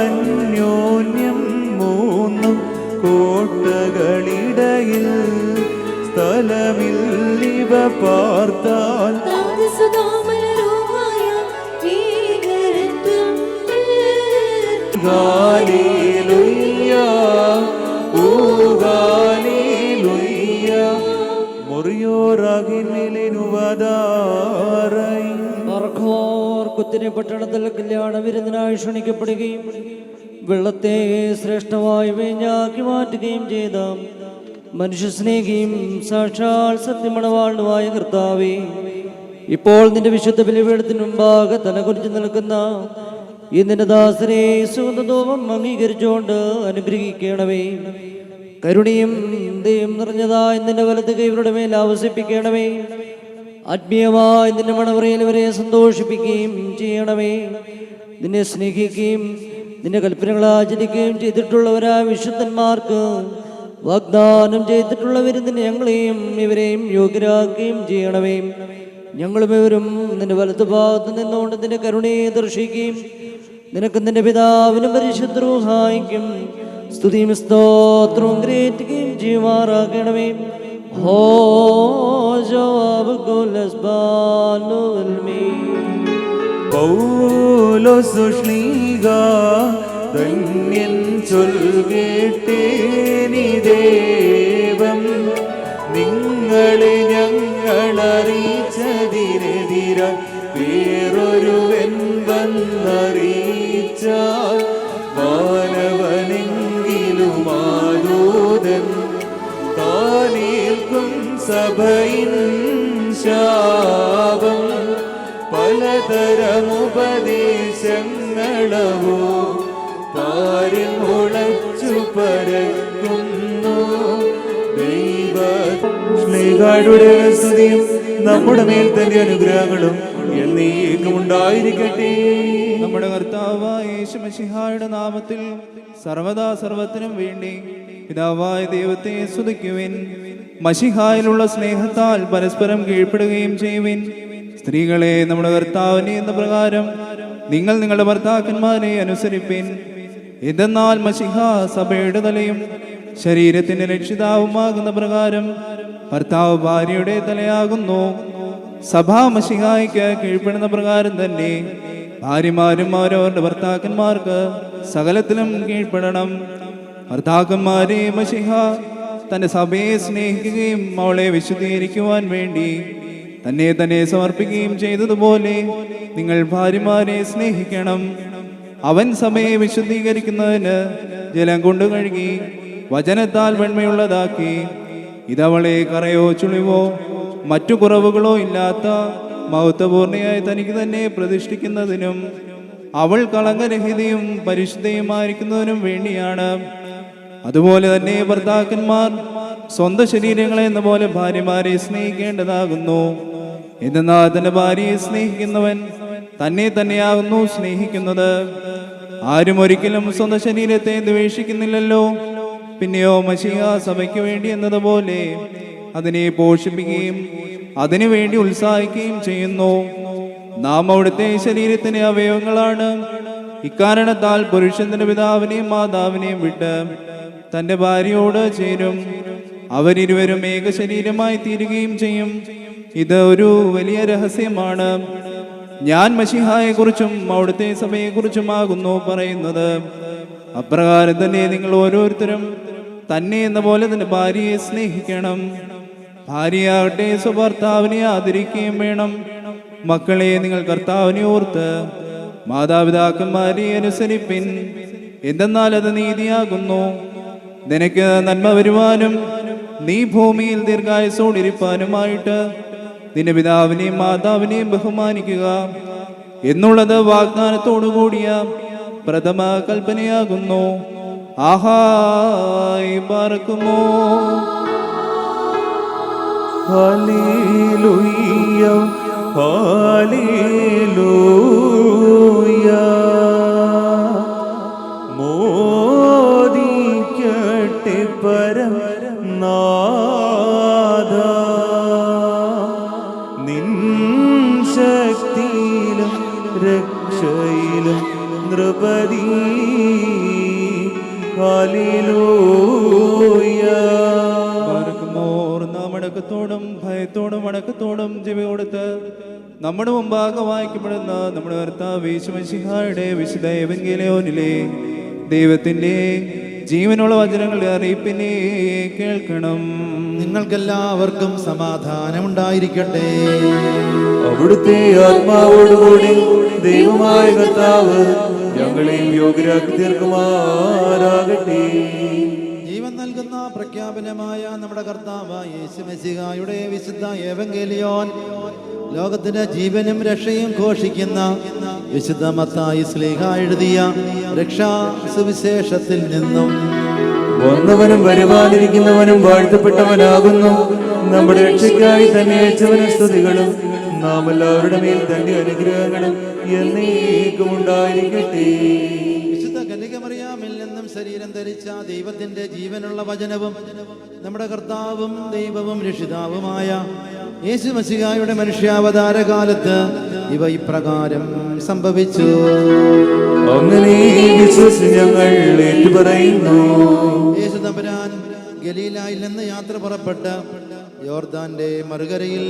ബന്ധിച്ചവയാണന്യോന്യം മൂന്നും കോട്ടകളിടയിൽ സ്ഥലമില്ലിവ പാർത്താൽ. ഹല്ലേലൂയ ഓ ഹല്ലേലൂയ മുറിയോറാകിനിലുവദാരൈ. കുത്തിനെ പട്ടണത്തിൽ കല്യാണ വിരുന്നിനായി ക്ഷണിക്കപ്പെടുകയും വെള്ളത്തെ ശ്രേഷ്ഠമായി വീഞ്ഞാക്കി മാറ്റുകയും ചെയ്ത മനുഷ്യസ്നേഹിയും സാക്ഷാൽ സത്യമണവാളുമായ കർത്താവേ, ഇപ്പോൾ നിന്റെ വിശുദ്ധ ബലിപീഠത്തിന് മുമ്പാകെ തലകുനിച്ച് നിൽക്കുന്ന ഈ നിന്റെ ദാസരെ സുഗന്ധധൂപം അംഗീകരിച്ചുകൊണ്ട് അനുഗ്രഹിക്കണമേ. കരുണയും ദയം നിറഞ്ഞതായി നിന്റെ വലത്ത് കൈവരുടെ മേൽ ആവസിപ്പിക്കണമേ. ആത്മീയമായി നിന്റെ മണവറയിൽ വരെ സന്തോഷിപ്പിക്കുകയും ചെയ്യണമേ. നിന്നെ സ്നേഹിക്കുകയും നിന്റെ കൽപ്പനകൾ ആചരിക്കുകയും ചെയ്തിട്ടുള്ളവരായ വിശുദ്ധന്മാർക്ക് വാഗ്ദാനം ചെയ്തിട്ടുള്ളവരും നിന്നെ ഞങ്ങളെയും ഇവരെയും യോഗ്യരാക്കുകയും ചെയ്യണമേ. ഞങ്ങളും ഇവരും നിന്റെ വലത്ത് ഭാഗത്ത് നിന്നുകൊണ്ട് നിന്റെ കരുണയെ ദർശിക്കുകയും നിനക്ക് നിന്റെ പിതാവിനും പരിശുദ്ധ റൂഹായിക്കും സ്തുതിയും സ്തോത്രവും ഗ്രഹിക്കുകയും ചെയ്യുമാറാകണമേ. ഹോ ജവാബ് പൗലോസുശ്ലീഹ ധന്യൻ ചൊൽകേട്ടേനി ദേവം നിങ്ങളെ ഞങ്ങളറിയിച്ചതിനെതിര വേറൊരുവൻ വന്നറിയിച്ചാൽ മാനവനെങ്കിലും ആദൂതൻ താനേൽക്കും സഭയിൻ ശാപം. പലതരമുപദേശങ്ങളവോ പാരിൽ മുളച്ചു പരക്കുന്നു. ദൈവങ്ങളുടെ സ്തുതിയും നമ്മുടെ മേൽ തന്റെ അനുഗ്രഹങ്ങളും എന്നേക്കും ഉണ്ടായിരിക്കട്ടെ. നമ്മുടെ കർത്താവായ യേശു മിശിഹായുടെ നാമത്തിൽ സർവദാ സർവത്തിനും വേണ്ടി പിതാവായ ദൈവത്തെ സ്തുതിക്കുവിൻ. മശിഹായിലുള്ള സ്നേഹത്താൽ പരസ്പരം കീഴ്പ്പെടുകയും ചെയ്യുവിൻ. സ്ത്രീകളെ നമ്മുടെ കർത്താവിനെ എന്ന പ്രകാരം നിങ്ങൾ നിങ്ങളുടെ ഭർത്താക്കന്മാരെ അനുസരിപ്പിൻ. എന്തെന്നാൽ മശിഹ സഭയുടെ തലയും ശരീരത്തിന്റെ രക്ഷിതാവുമാകുന്ന പ്രകാരം ഭർത്താവ് ഭാര്യയുടെ തലയാകുന്നു. സഭാ മശിഹായ്ക്ക് കീഴ്പ്പെടുന്ന പ്രകാരം തന്നെ ഭാര്യമാരും അവരവരുടെ ഭർത്താക്കന്മാർക്ക് സകലത്തിലും കീഴ്പ്പെടണം. ഭർത്താക്കന്മാരെ മശിഹ തന്റെ സഭയെ സ്നേഹിക്കുകയും അവളെ വിശുദ്ധീകരിക്കുവാൻ വേണ്ടി തന്നെ സമർപ്പിക്കുകയും ചെയ്തതുപോലെ നിങ്ങൾ ഭാര്യമാരെ സ്നേഹിക്കണം. അവൻ സഭയെ വിശുദ്ധീകരിക്കുന്നതിന് ജലം കൊണ്ട് കഴുകി വചനത്താൽ വെണ്മയുള്ളതാക്കി ഇതവളെ കറയോ ചുളിവോ മറ്റു കുറവുകളോ ഇല്ലാത്ത മഹത്വപൂർണ്ണയായി തനിക്ക് തന്നെ പ്രതിഷ്ഠിക്കുന്നതിനും അവൾ കളങ്കരഹിതയും പരിശുദ്ധയുമായിരിക്കുന്നതിനും വേണ്ടിയാണ്. അതുപോലെ തന്നെ ഭർത്താക്കന്മാർ സ്വന്തം ശരീരങ്ങളെ എന്ന പോലെ ഭാര്യമാരെ സ്നേഹിക്കേണ്ടതാകുന്നു. എന്നാൽ തന്റെ ഭാര്യയെ സ്നേഹിക്കുന്നവൻ തന്നെയാകുന്നു സ്നേഹിക്കുന്നത്. ആരും ഒരിക്കലും സ്വന്തം ശരീരത്തെ ദ്വേഷിക്കുന്നില്ലല്ലോ. പിന്നെയോ മശിഹ സഭയ്ക്ക് വേണ്ടി എന്നതുപോലെ അതിനെ പോഷിപ്പിക്കുകയും അതിനുവേണ്ടി ഉത്സാഹിക്കുകയും ചെയ്യുന്നു. നാം അവിടുത്തെ ശരീരത്തിന്റെ അവയവങ്ങളാണ്. ഇക്കാരണത്താൽ പുരുഷൻ തന്റെ പിതാവിനെയും മാതാവിനെയും വിട്ട് തന്റെ ഭാര്യയോട് ചേരും. അവരിരുവരും ഏക ശരീരമായി തീരുകയും ചെയ്യും. ഇത് ഒരു വലിയ രഹസ്യമാണ്. ഞാൻ മശിഹായെ കുറിച്ചും അവിടുത്തെ സഭയെ കുറിച്ചുമാകുന്നു പറയുന്നത്. അപ്രകാരം തന്നെ നിങ്ങൾ ഓരോരുത്തരും തന്നെ എന്ന പോലെ തന്നെ ഭാര്യയെ സ്നേഹിക്കണം. ഭാര്യയാകട്ടെ സ്വഭർത്താവിനെ ആദരിക്കുകയും വേണം. മക്കളെ, നിങ്ങൾ കർത്താവിനെ ഓർത്ത് മാതാപിതാക്കന്മാരെ അനുസരിപ്പിൻ. എന്തെന്നാൽ അത് നീതിയാകുന്നു. നിനക്ക് നന്മ വരുവാനും നീ ഭൂമിയിൽ ദീർഘായുസ്സോടിരിപ്പാനുമായിട്ട് നിന്റെ പിതാവിനെയും മാതാവിനെയും ബഹുമാനിക്കുക എന്നുള്ളത് വാഗ്ദാനത്തോടു കൂടിയ പ്രഥമ കൽപ്പനയാകുന്നു. ആഹായ് പാർക്കുമോ. Hallelujah hallelujah. മോദിക്കട്ടെ പരംനാഥ, നിൻ ശക്തിയിലും രക്ഷയിലും നൃപതി. ഹല്ലേലൂയ. മടക്കത്തോടും ഭയത്തോടും അടക്കത്തോടും ചെവി കൊടുത്ത് നമ്മുടെ മുമ്പാകെ വായിക്കപ്പെടുന്ന നമ്മുടെ കർത്താവ് യേശു മിശിഹായുടെ വിശുദ്ധ എവങ്കേലിയോനിലെ ദൈവത്തിന്റെ ജീവനുള്ള വചനങ്ങളുടെ അറിയിപ്പിനെ കേൾക്കണം. നിങ്ങൾക്കെല്ലാവർക്കും സമാധാനം ഉണ്ടായിരിക്കട്ടെ. അവിടുത്തെ ആത്മാവോടുകൂടി ദൈവമായ കർത്താവ് ഞങ്ങളെയും യോഗ്യരാക്കി തീർക്കുമാറാകട്ടെ. ജീവൻ നൽകുന്ന പ്രഖ്യാപനമായ നമ്മുടെ കർത്താവ് യേശു മിശിഹായുടെ വിശുദ്ധ എവങ്കേലിയോൻ ലോകത്തിന്റെ ജീവനും രക്ഷയും ഘോഷിക്കുന്ന വിശുദ്ധ മത്തായി ശ്ലീഹ എഴുതിയ രക്ഷാ സുവിശേഷത്തിൽ നിന്നും. വന്നവനും വരുവാനിരിക്കുന്നവനും വാഴ്ത്തപ്പെട്ടവനാകുന്നു. നമ്മുടെ രക്ഷയ്ക്കായി തന്നെ അയച്ചവന് സ്തുതികളും നാം എല്ലാവരുടെ മേൽ തന്റെ അനുഗ്രഹങ്ങളും എന്നേക്കും ഉണ്ടായിരിക്കട്ടെ. വിശുദ്ധ കന്യകമറിയാമിൽ നിന്നും ശരീരം ധരിച്ച ദൈവത്തിന്റെ ജീവനുള്ള വചനവും നമ്മുടെ കർത്താവും ദൈവവും രക്ഷിതാവുമായ യേശു മിശിഹായുടെ മനുഷ്യാവതാര കാലത്ത് ഇവ ഇപ്രകാരം സംഭവിച്ചു. അങ്ങനെ വിശ്വസിച്ച് ഞങ്ങൾ ഏറ്റുപറയുന്നു. യേശു തമ്പുരാൻ ഗലീലായിൽ നിന്ന് യാത്ര പുറപ്പെട്ട് യോർദാന്റെ മറുകരയിൽ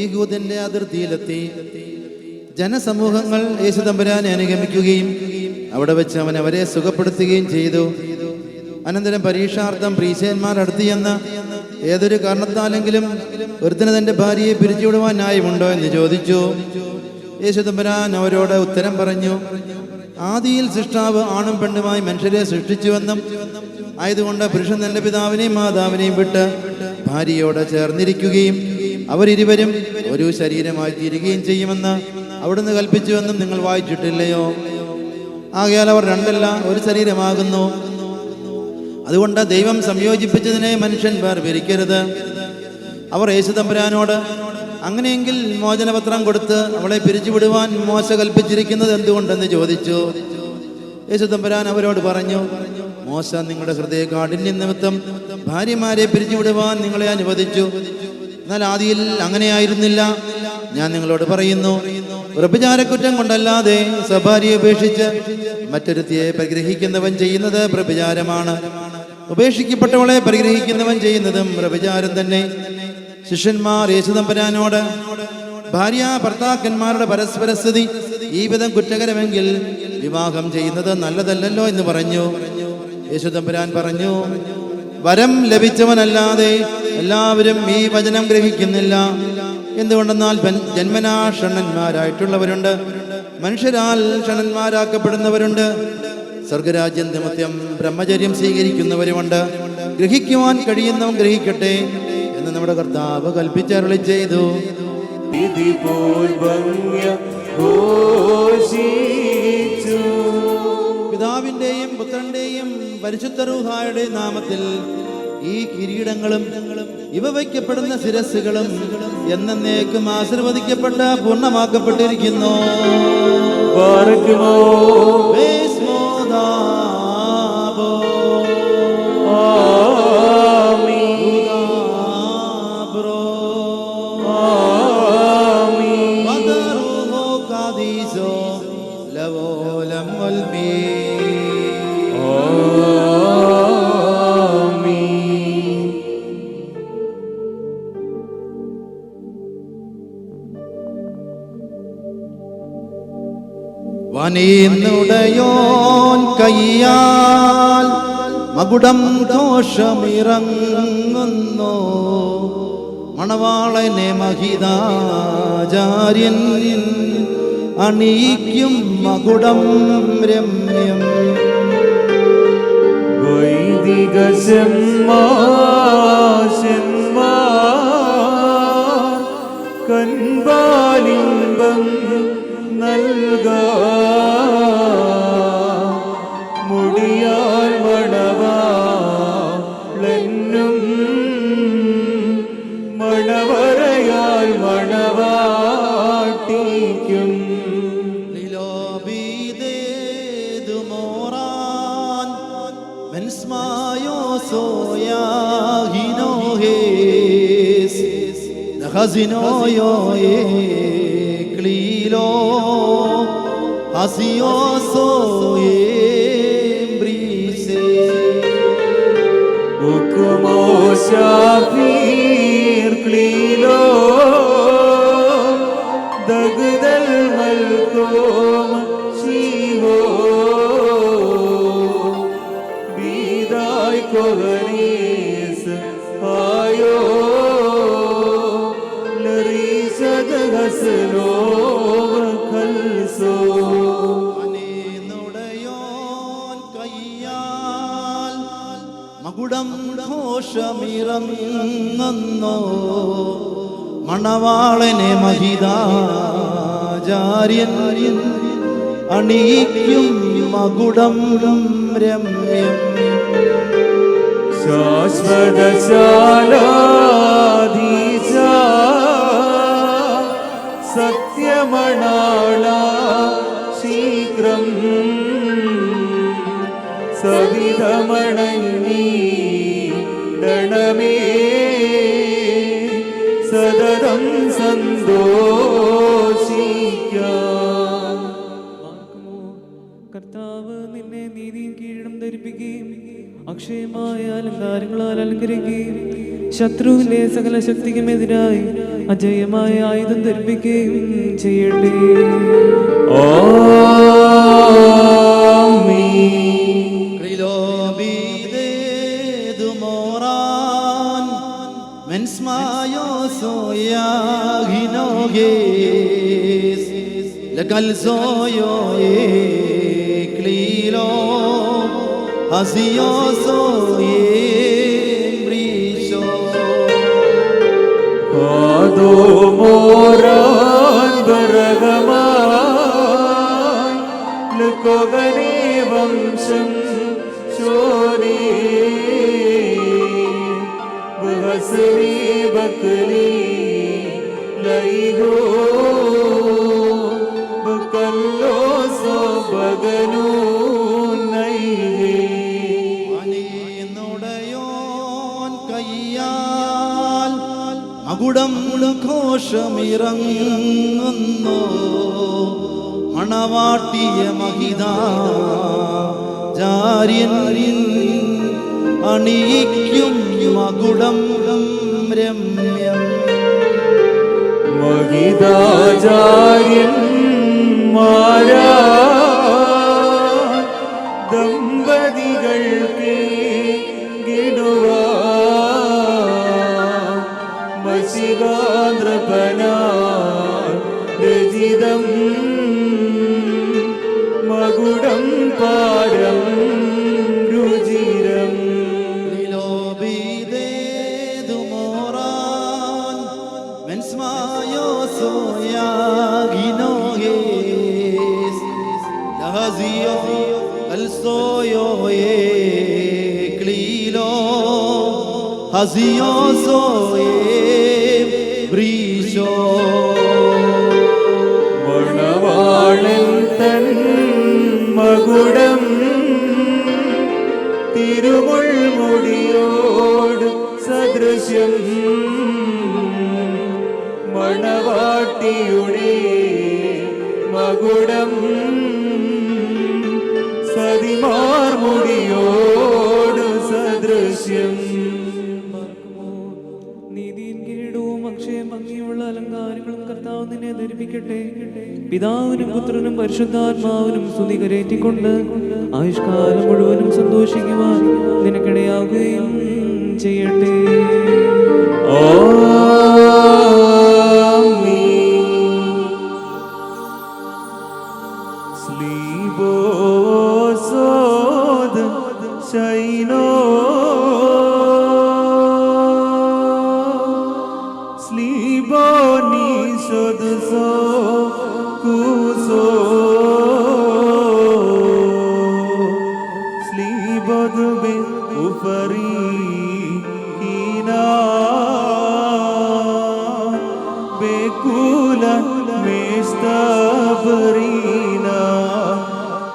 യഹൂദന്റെ അതിർത്തിയിലെത്തി. ജനസമൂഹങ്ങൾ യേശു തമ്പുരാനെ അനുഗമിക്കുകയും അവിടെ വെച്ച് അവൻ അവരെ സുഖപ്പെടുത്തുകയും ചെയ്തു. അനന്തരം പരീക്ഷാർത്ഥം പ്രീശന്മാർ അടുത്ത് ചെന്ന് ഏതൊരു കാരണത്താലെങ്കിലും ഒരുത്തിന് തന്റെ ഭാര്യയെ പിരിച്ചുവിടുവാൻ ന്യായമുണ്ടോ എന്ന് ചോദിച്ചു. യേശു തമ്പുരാൻ അവരോട് ഉത്തരം പറഞ്ഞു, ആദിയിൽ സൃഷ്ടാവ് ആണും പെണ്ണുമായി മനുഷ്യരെ സൃഷ്ടിച്ചുവെന്നും ആയതുകൊണ്ട് പുരുഷൻ തന്റെ പിതാവിനെയും മാതാവിനെയും വിട്ട് ഭാര്യയോട് ചേർന്നിരിക്കുകയും അവരിരുവരും ഒരു ശരീരമായി തീരുകയും ചെയ്യുമെന്ന് അവിടുന്ന് കൽപ്പിച്ചുവെന്നും നിങ്ങൾ വായിച്ചിട്ടില്ലയോ? ആകയാൽ അവർ രണ്ടല്ല ഒരു ശരീരമാകുന്നു. അതുകൊണ്ട് ദൈവം സംയോജിപ്പിച്ചതിനെ മനുഷ്യൻ വേർപിരിക്കരുത്. അവർ യേശു തമ്പുരാനോട്, അങ്ങനെയെങ്കിൽ മോചനപത്രം കൊടുത്ത് അവളെ പിരിച്ചുവിടുവാൻ മോശ കൽപ്പിച്ചിരിക്കുന്നത് എന്തുകൊണ്ടെന്ന് ചോദിച്ചു. യേശു തമ്പുരാൻ അവരോട് പറഞ്ഞു, മോശ നിങ്ങളുടെ ഹൃദയ കാഠിന്യം നിമിത്തം ഭാര്യമാരെ പിരിച്ചുവിടുവാൻ നിങ്ങളെ അനുവദിച്ചു. എന്നാൽ ആദിയിൽ അങ്ങനെയായിരുന്നില്ല. ഞാൻ നിങ്ങളോട് പറയുന്നു, വ്യഭിചാരക്കുറ്റം കൊണ്ടല്ലാതെ സ്വഭാര്യയെ ഉപേക്ഷിച്ച് മറ്റൊരുത്തിയെ പരിഗ്രഹിക്കുന്നവൻ ചെയ്യുന്നത് വ്യഭിചാരമാണ്. ഉപേക്ഷിക്കപ്പെട്ടവളെ പരിഗ്രഹിക്കുന്നവൻ ചെയ്യുന്നതും വ്യഭിചാരം തന്നെ. ശിഷ്യന്മാർ യേശു തമ്പുരാനോട്, ഭാര്യ ഭർത്താക്കന്മാരുടെ പരസ്പരസ്ഥിതി ഈ വിധം കുറ്റകരമെങ്കിൽ വിവാഹം ചെയ്യുന്നത് നല്ലതല്ലല്ലോ എന്ന് പറഞ്ഞു. യേശു തമ്പുരാൻ പറഞ്ഞു, വരം ലഭിച്ചവനല്ലാതെ എല്ലാവരും ഈ വചനം ഗ്രഹിക്കുന്നില്ല. എന്തുകൊണ്ടെന്നാൽ ജന്മനാ ഷണ്ണന്മാരായിട്ടുള്ളവരുണ്ട്, മനുഷ്യരാൽ ഷണ്ണന്മാരാക്കപ്പെടുന്നവരുണ്ട്. സ്വർഗരാജ്യം നിമിത്തം ബ്രഹ്മചര്യം സ്വീകരിക്കുന്നവരുമുണ്ട്. ഗ്രഹിക്കുവാൻ കഴിയുന്നവൻ ഗ്രഹിക്കട്ടെ എന്ന് നമ്മുടെ കർത്താവ് കൽപ്പിച്ചരുളി ചെയ്തു. പിതാവിന്റെയും പുത്രന്റെയും പരിശുദ്ധ റൂഹായുടെ നാമത്തിൽ ഈ കിരീടങ്ങളും ഇവ വയ്ക്കപ്പെടുന്ന ശിരസ്സുകളും എന്നേക്കും ആശീർവദിക്കപ്പെട്ട് പൂർണ്ണമാക്കപ്പെട്ടിരിക്കുന്നു. വനിന്നുടയോൻ കയ്യാൽ മകുടം ഘോഷമിറങ്ങുന്നു. മണവാളനെ മഹിതാചാര്യൻ അണിയിക്കും മകുടം രമ്യം. വൈദിക കൻപാലിംബം നൽക മുടിയാൽ മണവാളെന്നും മണവറയാൽ മണവാട്ടിക്കും. മകുടം ഘോഷമിറങ്ങുന്നു. മണവാളനെ മഹിതാചാര്യൻ അണിയിക്കും മകുടം രമ്യം. ശാശ്വതശാലാധീശ സത്യമണാള ശീഘ്രം സവിധമണീടണമേ സതതം സന്തോഷിക്കാം. നീതിയും കീഴടം ധരിപ്പിക്കുകയും അക്ഷയമായ അലങ്കാരങ്ങളാൽ അലങ്കരിക്കുകയും ശത്രുവിന്റെ സകല ശക്തിക്കുമെതിരായി അജയമായ ആയുധം ധരിപ്പിക്കുകയും ചെയ്യട്ടെ. വംശം ചോരി ബഹസരി ബക്കലി ലൈഹോ ബക്കല്ലോ സോ ബഗനു നൈഹേ അനിന്നുടയോൻ കയ്യാൽ മകുടം ഘോഷമിറങ്ങുന്നു മണവാട്ടിയ മഹിതാ ജാര്യൻ അണിയിക്കും മകുടം രമ്യം മഹിതാചാര്യന്മാരാ ദമ്പതികൾക്ക് ഗിടുവാ മസികാന്ദ്രപനാ രചിതം മകുടം പാരം രുചിരം മണവാളൻ തൻ മകുടം തിരുമുൾമുടിയോട് സദൃശ്യം മണവാട്ടിയുടെ മകുടം സതിമാർമുടിയോട് സദൃശ്യം. നീതിയും കിരീടവും അക്ഷയം ഭംഗിയുള്ള അലങ്കാരങ്ങളും കർത്താവ് നിന്നെ ധരിപ്പിക്കട്ടെ. പിതാവിനും പുത്രനും പരിശുദ്ധാത്മാവിനും സ്തുതി കരേറ്റിക്കൊണ്ട് ആയുഷ്കാലം മുഴുവനും സന്തോഷിക്കുവാൻ നിനക്കിടയാവുകയും ചെയ്യട്ടെ.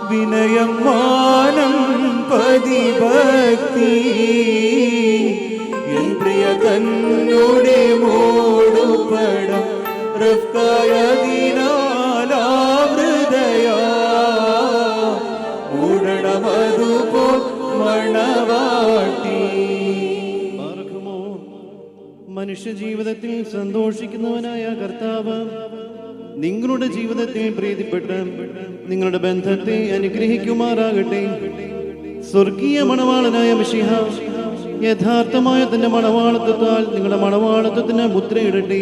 വിനയം മാനം പതിഭക്തി എൻ പ്രിയ തന്നോടെ മൂടുപടം ഹൃദയ മൂടണമതുപോ മണവാട്ടി. മനുഷ്യ ജീവിതത്തിൽ സന്തോഷിക്കുന്നവനായ കർത്താവ് നിങ്ങളുടെ ജീവിതത്തിൽ പ്രീതിപ്പെട്ട് നിങ്ങളുടെ ബന്ധത്തെ അനുഗ്രഹിക്കുമാറാകട്ടെ. സ്വർഗീയ മണവാളനായ മിശിഹ യഥാർത്ഥമായ തന്റെ മണവാളത്വത്താൽ നിങ്ങളുടെ മണവാളത്വത്തിന് മുദ്രയിടട്ടെ.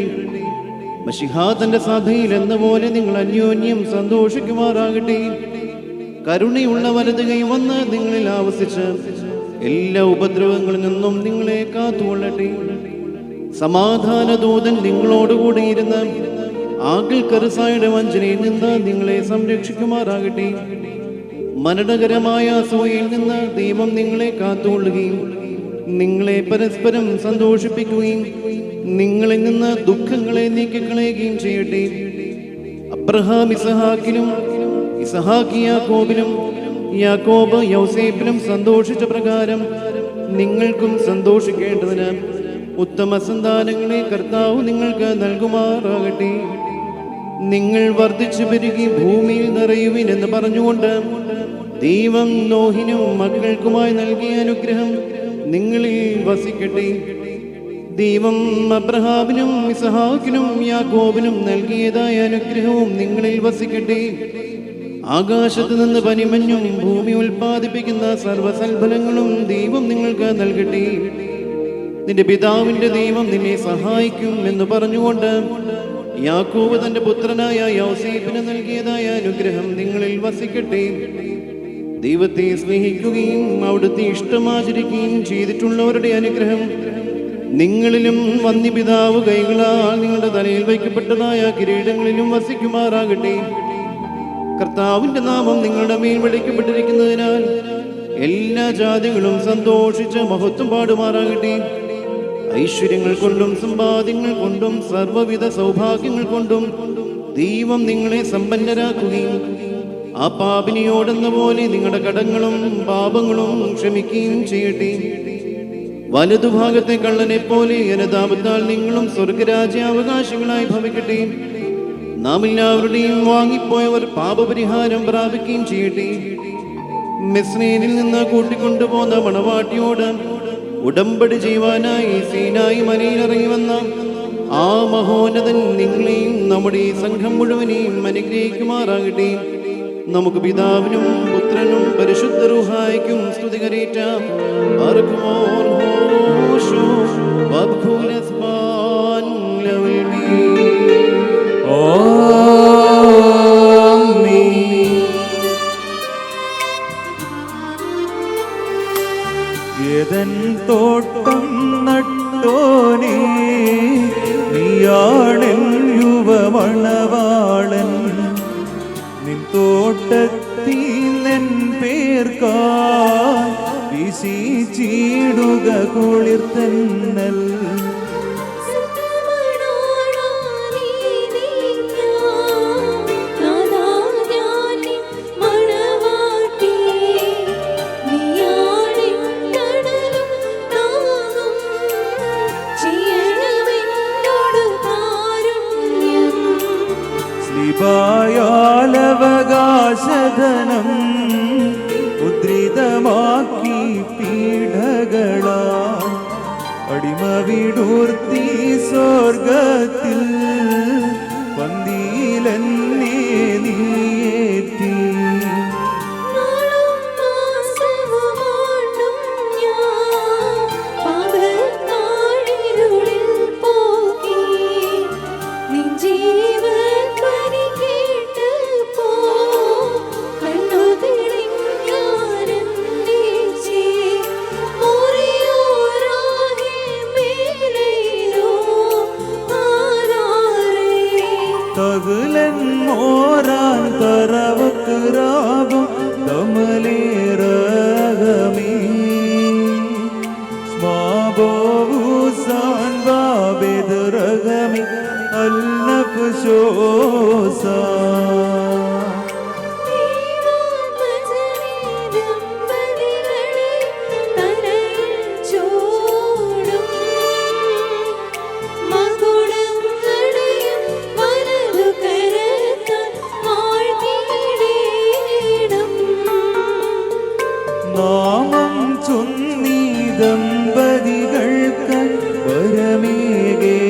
മിശിഹ തന്റെ സഭയിൽ എന്ന പോലെ നിങ്ങൾ അന്യോന്യം സന്തോഷിക്കുമാറാകട്ടെ. കരുണയുള്ള വലതുകൈ വന്ന് നിങ്ങളിൽ ആവസിച്ച് എല്ലാ ഉപദ്രവങ്ങളിൽ നിന്നും നിങ്ങളെ കാത്തുകൊള്ളട്ടെ. സമാധാന ദൂതൻ നിങ്ങളോടുകൂടി ഇരുന്ന് ആകിൽ കറുസായുടെ വഞ്ചനയിൽ നിന്ന് നിങ്ങളെ സംരക്ഷിക്കുമാറാകട്ടെ. മരണകരമായ അസൂയയിൽ നിന്ന് ദൈവം നിങ്ങളെ കാത്തുകൊള്ളുകയും നിങ്ങളെ പരസ്പരം സന്തോഷിപ്പിക്കുകയും നിങ്ങളിൽ നിന്ന് ദുഃഖങ്ങളെ നീക്കിക്കളയുകയും ചെയ്യട്ടെ. അബ്രഹാം ഇസഹാക്കിലും ഇസഹാക്ക് യാക്കോബിലും യാക്കോബ് യൗസേപ്പിലും സന്തോഷിച്ച പ്രകാരം നിങ്ങൾക്കും സന്തോഷിക്കേണ്ടതിന് ഉത്തമ സന്താനങ്ങളെ കർത്താവ് നിങ്ങൾക്ക് നൽകുമാറാകട്ടെ. നിങ്ങൾ വർദ്ധിച്ചു പെരുകി ഭൂമിയിൽ നിറയുവിൻ എന്ന് പറഞ്ഞുകൊണ്ട് ദൈവം നോഹിനും മക്കൾക്കുമായി നൽകിയ അനുഗ്രഹം നിങ്ങളിൽ വസിക്കട്ടെ. ദൈവം അബ്രഹാമിനും ഇസ്ഹാക്കിനും യാക്കോബിനും നൽകിയതായ അനുഗ്രഹവും നിങ്ങളിൽ വസിക്കട്ടെ. ആകാശത്ത് നിന്ന് പനിമഞ്ഞും ഭൂമി ഉൽപ്പാദിപ്പിക്കുന്ന സർവ്വസൽഫലങ്ങളും ദൈവം നിങ്ങൾക്ക് നൽകട്ടെ. നിന്റെ പിതാവിന്റെ ദൈവം നിന്നെ സഹായിക്കും എന്ന് പറഞ്ഞുകൊണ്ട് യാക്കോബ് തന്റെ പുത്രനായ യൗസേപ്പിന് നൽകിയതായ അനുഗ്രഹം നിങ്ങളിൽ വസിക്കട്ടെ. ദൈവത്തെ സ്നേഹിക്കുകയും അവിടുത്തെ ഇഷ്ടമാചരിക്കുകയും ചെയ്തിട്ടുള്ളവരുടെ അനുഗ്രഹം നിങ്ങളിലും വന്യപിതാവ് കൈകളാൽ നിങ്ങളുടെ തലയിൽ വയ്ക്കപ്പെട്ടതായ കിരീടങ്ങളിലും വസിക്കുമാറാകട്ടെ. കർത്താവിന്റെ നാമം നിങ്ങളുടെ മേൽ വിളിക്കപ്പെട്ടിരിക്കുന്നതിനാൽ എല്ലാ ജാതികളും സന്തോഷിച്ച് മഹത്വം പാടുമാറാകട്ടെ. ഐശ്വര്യങ്ങൾ കൊണ്ടും സമ്പാദ്യങ്ങൾ കൊണ്ടും സർവ്വവിധ സൗഭാഗ്യങ്ങൾ കൊണ്ടും ദൈവം നിങ്ങളെ സമ്പന്നരാക്കുകയും ആ പാപിനിയോടെന്ന പോലെ നിങ്ങളുടെ കടങ്ങളും പാപങ്ങളും ക്ഷമിക്കുകയും ചെയ്യട്ടെ. വലതുഭാഗത്തെ കള്ളനെ പോലെ അനുതാപത്താൽ നിങ്ങളും സ്വർഗരാജ്യാവകാശികളായി ഭവിക്കട്ടെ. നാം എല്ലാവരുടെയും വാങ്ങിപ്പോയവർ പാപപരിഹാരം പ്രാപിക്കുകയും ചെയ്യട്ടെ. മിസ്രയീമിൽ നിന്ന് കൂട്ടിക്കൊണ്ടുപോന്ന മണവാട്ടിയോട് ഉടമ്പടി ചെയ്യുവാനായി സീനായി മലയിൽ ഇറങ്ങി വന്ന ആ മഹോന്നതൻ നിങ്ങളെയും നമ്മുടെ ഈ സംഘം മുഴുവനെയും അനുഗ്രഹിക്കുമാറാകട്ടെ. നമുക്ക് പിതാവിനും പുത്രനും പരിശുദ്ധ റൂഹായിക്കും സ്തുതി കരേറ്റാം. യദൻ തോട്ടം നട്ടോനേ നീയാണെൻ യുവമണവാളൻ നിൻ തോട്ടത്തിൽ നിൻ പേർക്കാൽ വീശിച്ചിടുക കുളിർത്തന്നൽ ായാലവകാശധനം മുദ്രിതമാക്കി പീഠകളാ അടിമ വിടൂർത്തി സ്വർഗത്തിൽ പന്തിയിലെന്നെ നീയേറ്റി തകലൻ മോറാൻ തറവക്ക് രാവും തമലേറകമേ സ്മാബോസാൻ ബാബെദറകമേ അൽനഫ്ശോസാ നാമം ചൊന്നീ ദമ്പതികൾക്ക് വരമേകേണം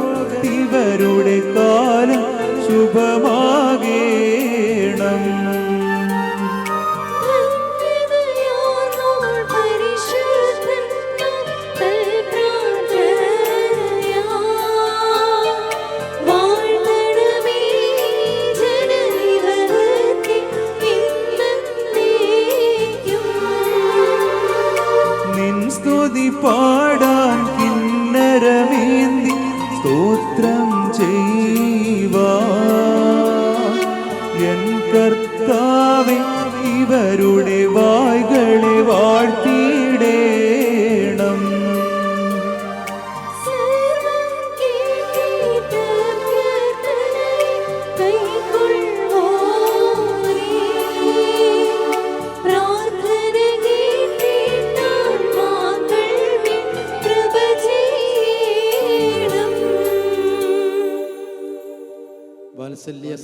തേജോലോകത്തിവരുടെ കാലം ശുഭമാകേണം സ്തുതി പാടാൻ കിന്നരമേന്തി സ്തോത്രം ചെയ്യുവാ എൻ കർത്താവേ ഇവരുടെ വായ്കളെ വാഴ്ത്തിയിടേണം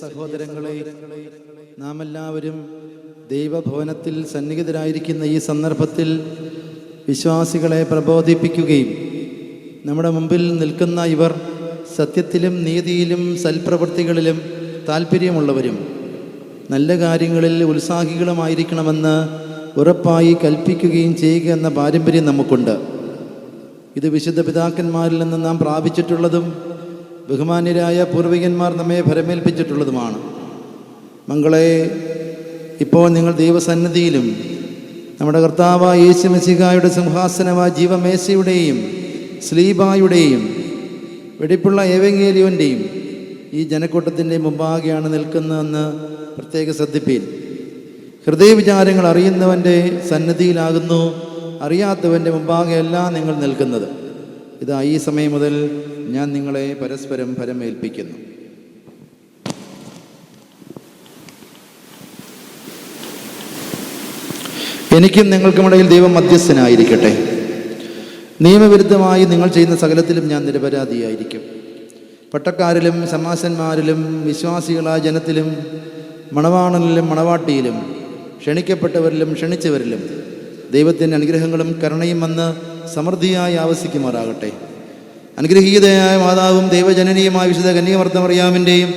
സഹോദരങ്ങളെ, നാം എല്ലാവരും ദൈവഭവനത്തിൽ സന്നിഹിതരായിരിക്കുന്ന ഈ സന്ദർഭത്തിൽ വിശ്വാസികളെ പ്രബോധിപ്പിക്കുകയും നമ്മുടെ മുമ്പിൽ നിൽക്കുന്ന ഇവർ സത്യത്തിലും നീതിയിലും സൽപ്രവൃത്തികളിലും താല്പര്യമുള്ളവരും നല്ല കാര്യങ്ങളിൽ ഉത്സാഹികളുമായിരിക്കണമെന്ന് ഉറപ്പായി കൽപ്പിക്കുകയും ചെയ്യുക എന്ന പാരമ്പര്യം നമുക്കുണ്ട്. ഇത് വിശുദ്ധ പിതാക്കന്മാരിൽ നിന്ന് നാം പ്രാപിച്ചിട്ടുള്ളതും ബഹുമാന്യരായ പൂർവികന്മാർ നമ്മെ ഭരമേൽപ്പിച്ചിട്ടുള്ളതുമാണ്. മക്കളെ, ഇപ്പോൾ നിങ്ങൾ ദൈവസന്നിധിയിലും നമ്മുടെ കർത്താവായ യേശു മിശിഹായുടെ സിംഹാസനമായ ജീവമേശയുടെയും സ്ലീബായുടെയും വെടിപ്പുള്ള ഏവങ്കേലിയോൻ്റെയും ഈ ജനക്കൂട്ടത്തിൻ്റെ മുമ്പാകെയാണ് നിൽക്കുന്നതെന്ന് പ്രത്യേക ശ്രദ്ധിപ്പീൻ. ഹൃദയവിചാരങ്ങൾ അറിയുന്നവൻ്റെ സന്നിധിയിലാകുന്നു, അറിയാത്തവൻ്റെ മുമ്പാകെയല്ല നിങ്ങൾ നിൽക്കുന്നത്. ഇതാ ഈ സമയം മുതൽ ഞാൻ നിങ്ങളെ പരസ്പരം ഭരമേൽപ്പിക്കുന്നു. എനിക്കും നിങ്ങൾക്കുമിടയിൽ ദൈവം മധ്യസ്ഥനായിരിക്കട്ടെ. നിയമവിരുദ്ധമായി നിങ്ങൾ ചെയ്യുന്ന സകലത്തിലും ഞാൻ നിരപരാധിയായിരിക്കും. പട്ടക്കാരിലും ശമാശന്മാരിലും വിശ്വാസികളായ ജനത്തിലും മണവാളനിലും മണവാട്ടിയിലും ക്ഷണിക്കപ്പെട്ടവരിലും ക്ഷണിച്ചവരിലും ദൈവത്തിൻ്റെ അനുഗ്രഹങ്ങളും കരുണയും വന്ന് സമൃദ്ധിയായി ആവസിക്കുമാറാകട്ടെ. അനുഗ്രഹീതയായ മാതാവും ദൈവജനനിയുമായ വിശുദ്ധ കന്യകമർത്തമറിയാമിൻ്റെയും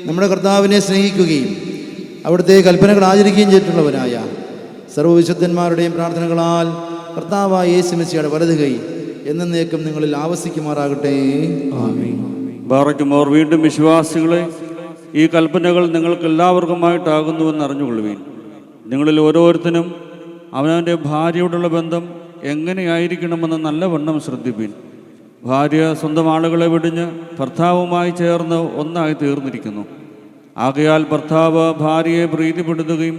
നമ്മുടെ കർത്താവിനെ സ്നേഹിക്കുകയും അവിടുത്തെ കൽപ്പനകൾ ആചരിക്കുകയും ചെയ്തിട്ടുള്ളവരായ സർവ്വവിശുദ്ധന്മാരുടെയും പ്രാർത്ഥനകളാൽ കർത്താവായ യേശു മിശിഹായുടെ വലതുകൈ എന്നേക്കും നിങ്ങളിൽ ആവസിക്കുമാറാകട്ടെ. ബാറയ്ക്കുമോർ വീണ്ടും വിശ്വാസികളെ, ഈ കൽപ്പനകൾ നിങ്ങൾക്ക് എല്ലാവർക്കുമായിട്ടാകുന്നുവെന്ന് അറിഞ്ഞുകൊള്ളുവീൻ. നിങ്ങളിൽ ഓരോരുത്തരും അവനവൻ്റെ ഭാര്യയോടുള്ള ബന്ധം എങ്ങനെയായിരിക്കണമെന്ന് നല്ലവണ്ണം ശ്രദ്ധിപ്പീൻ. ഭാര്യ സ്വന്തം ആളുകളെ വെടിഞ്ഞ് ഭർത്താവുമായി ചേർന്ന് ഒന്നായി തീർന്നിരിക്കുന്നു. ആകയാൽ ഭർത്താവ് ഭാര്യയെ പ്രീതിപ്പെടുത്തുകയും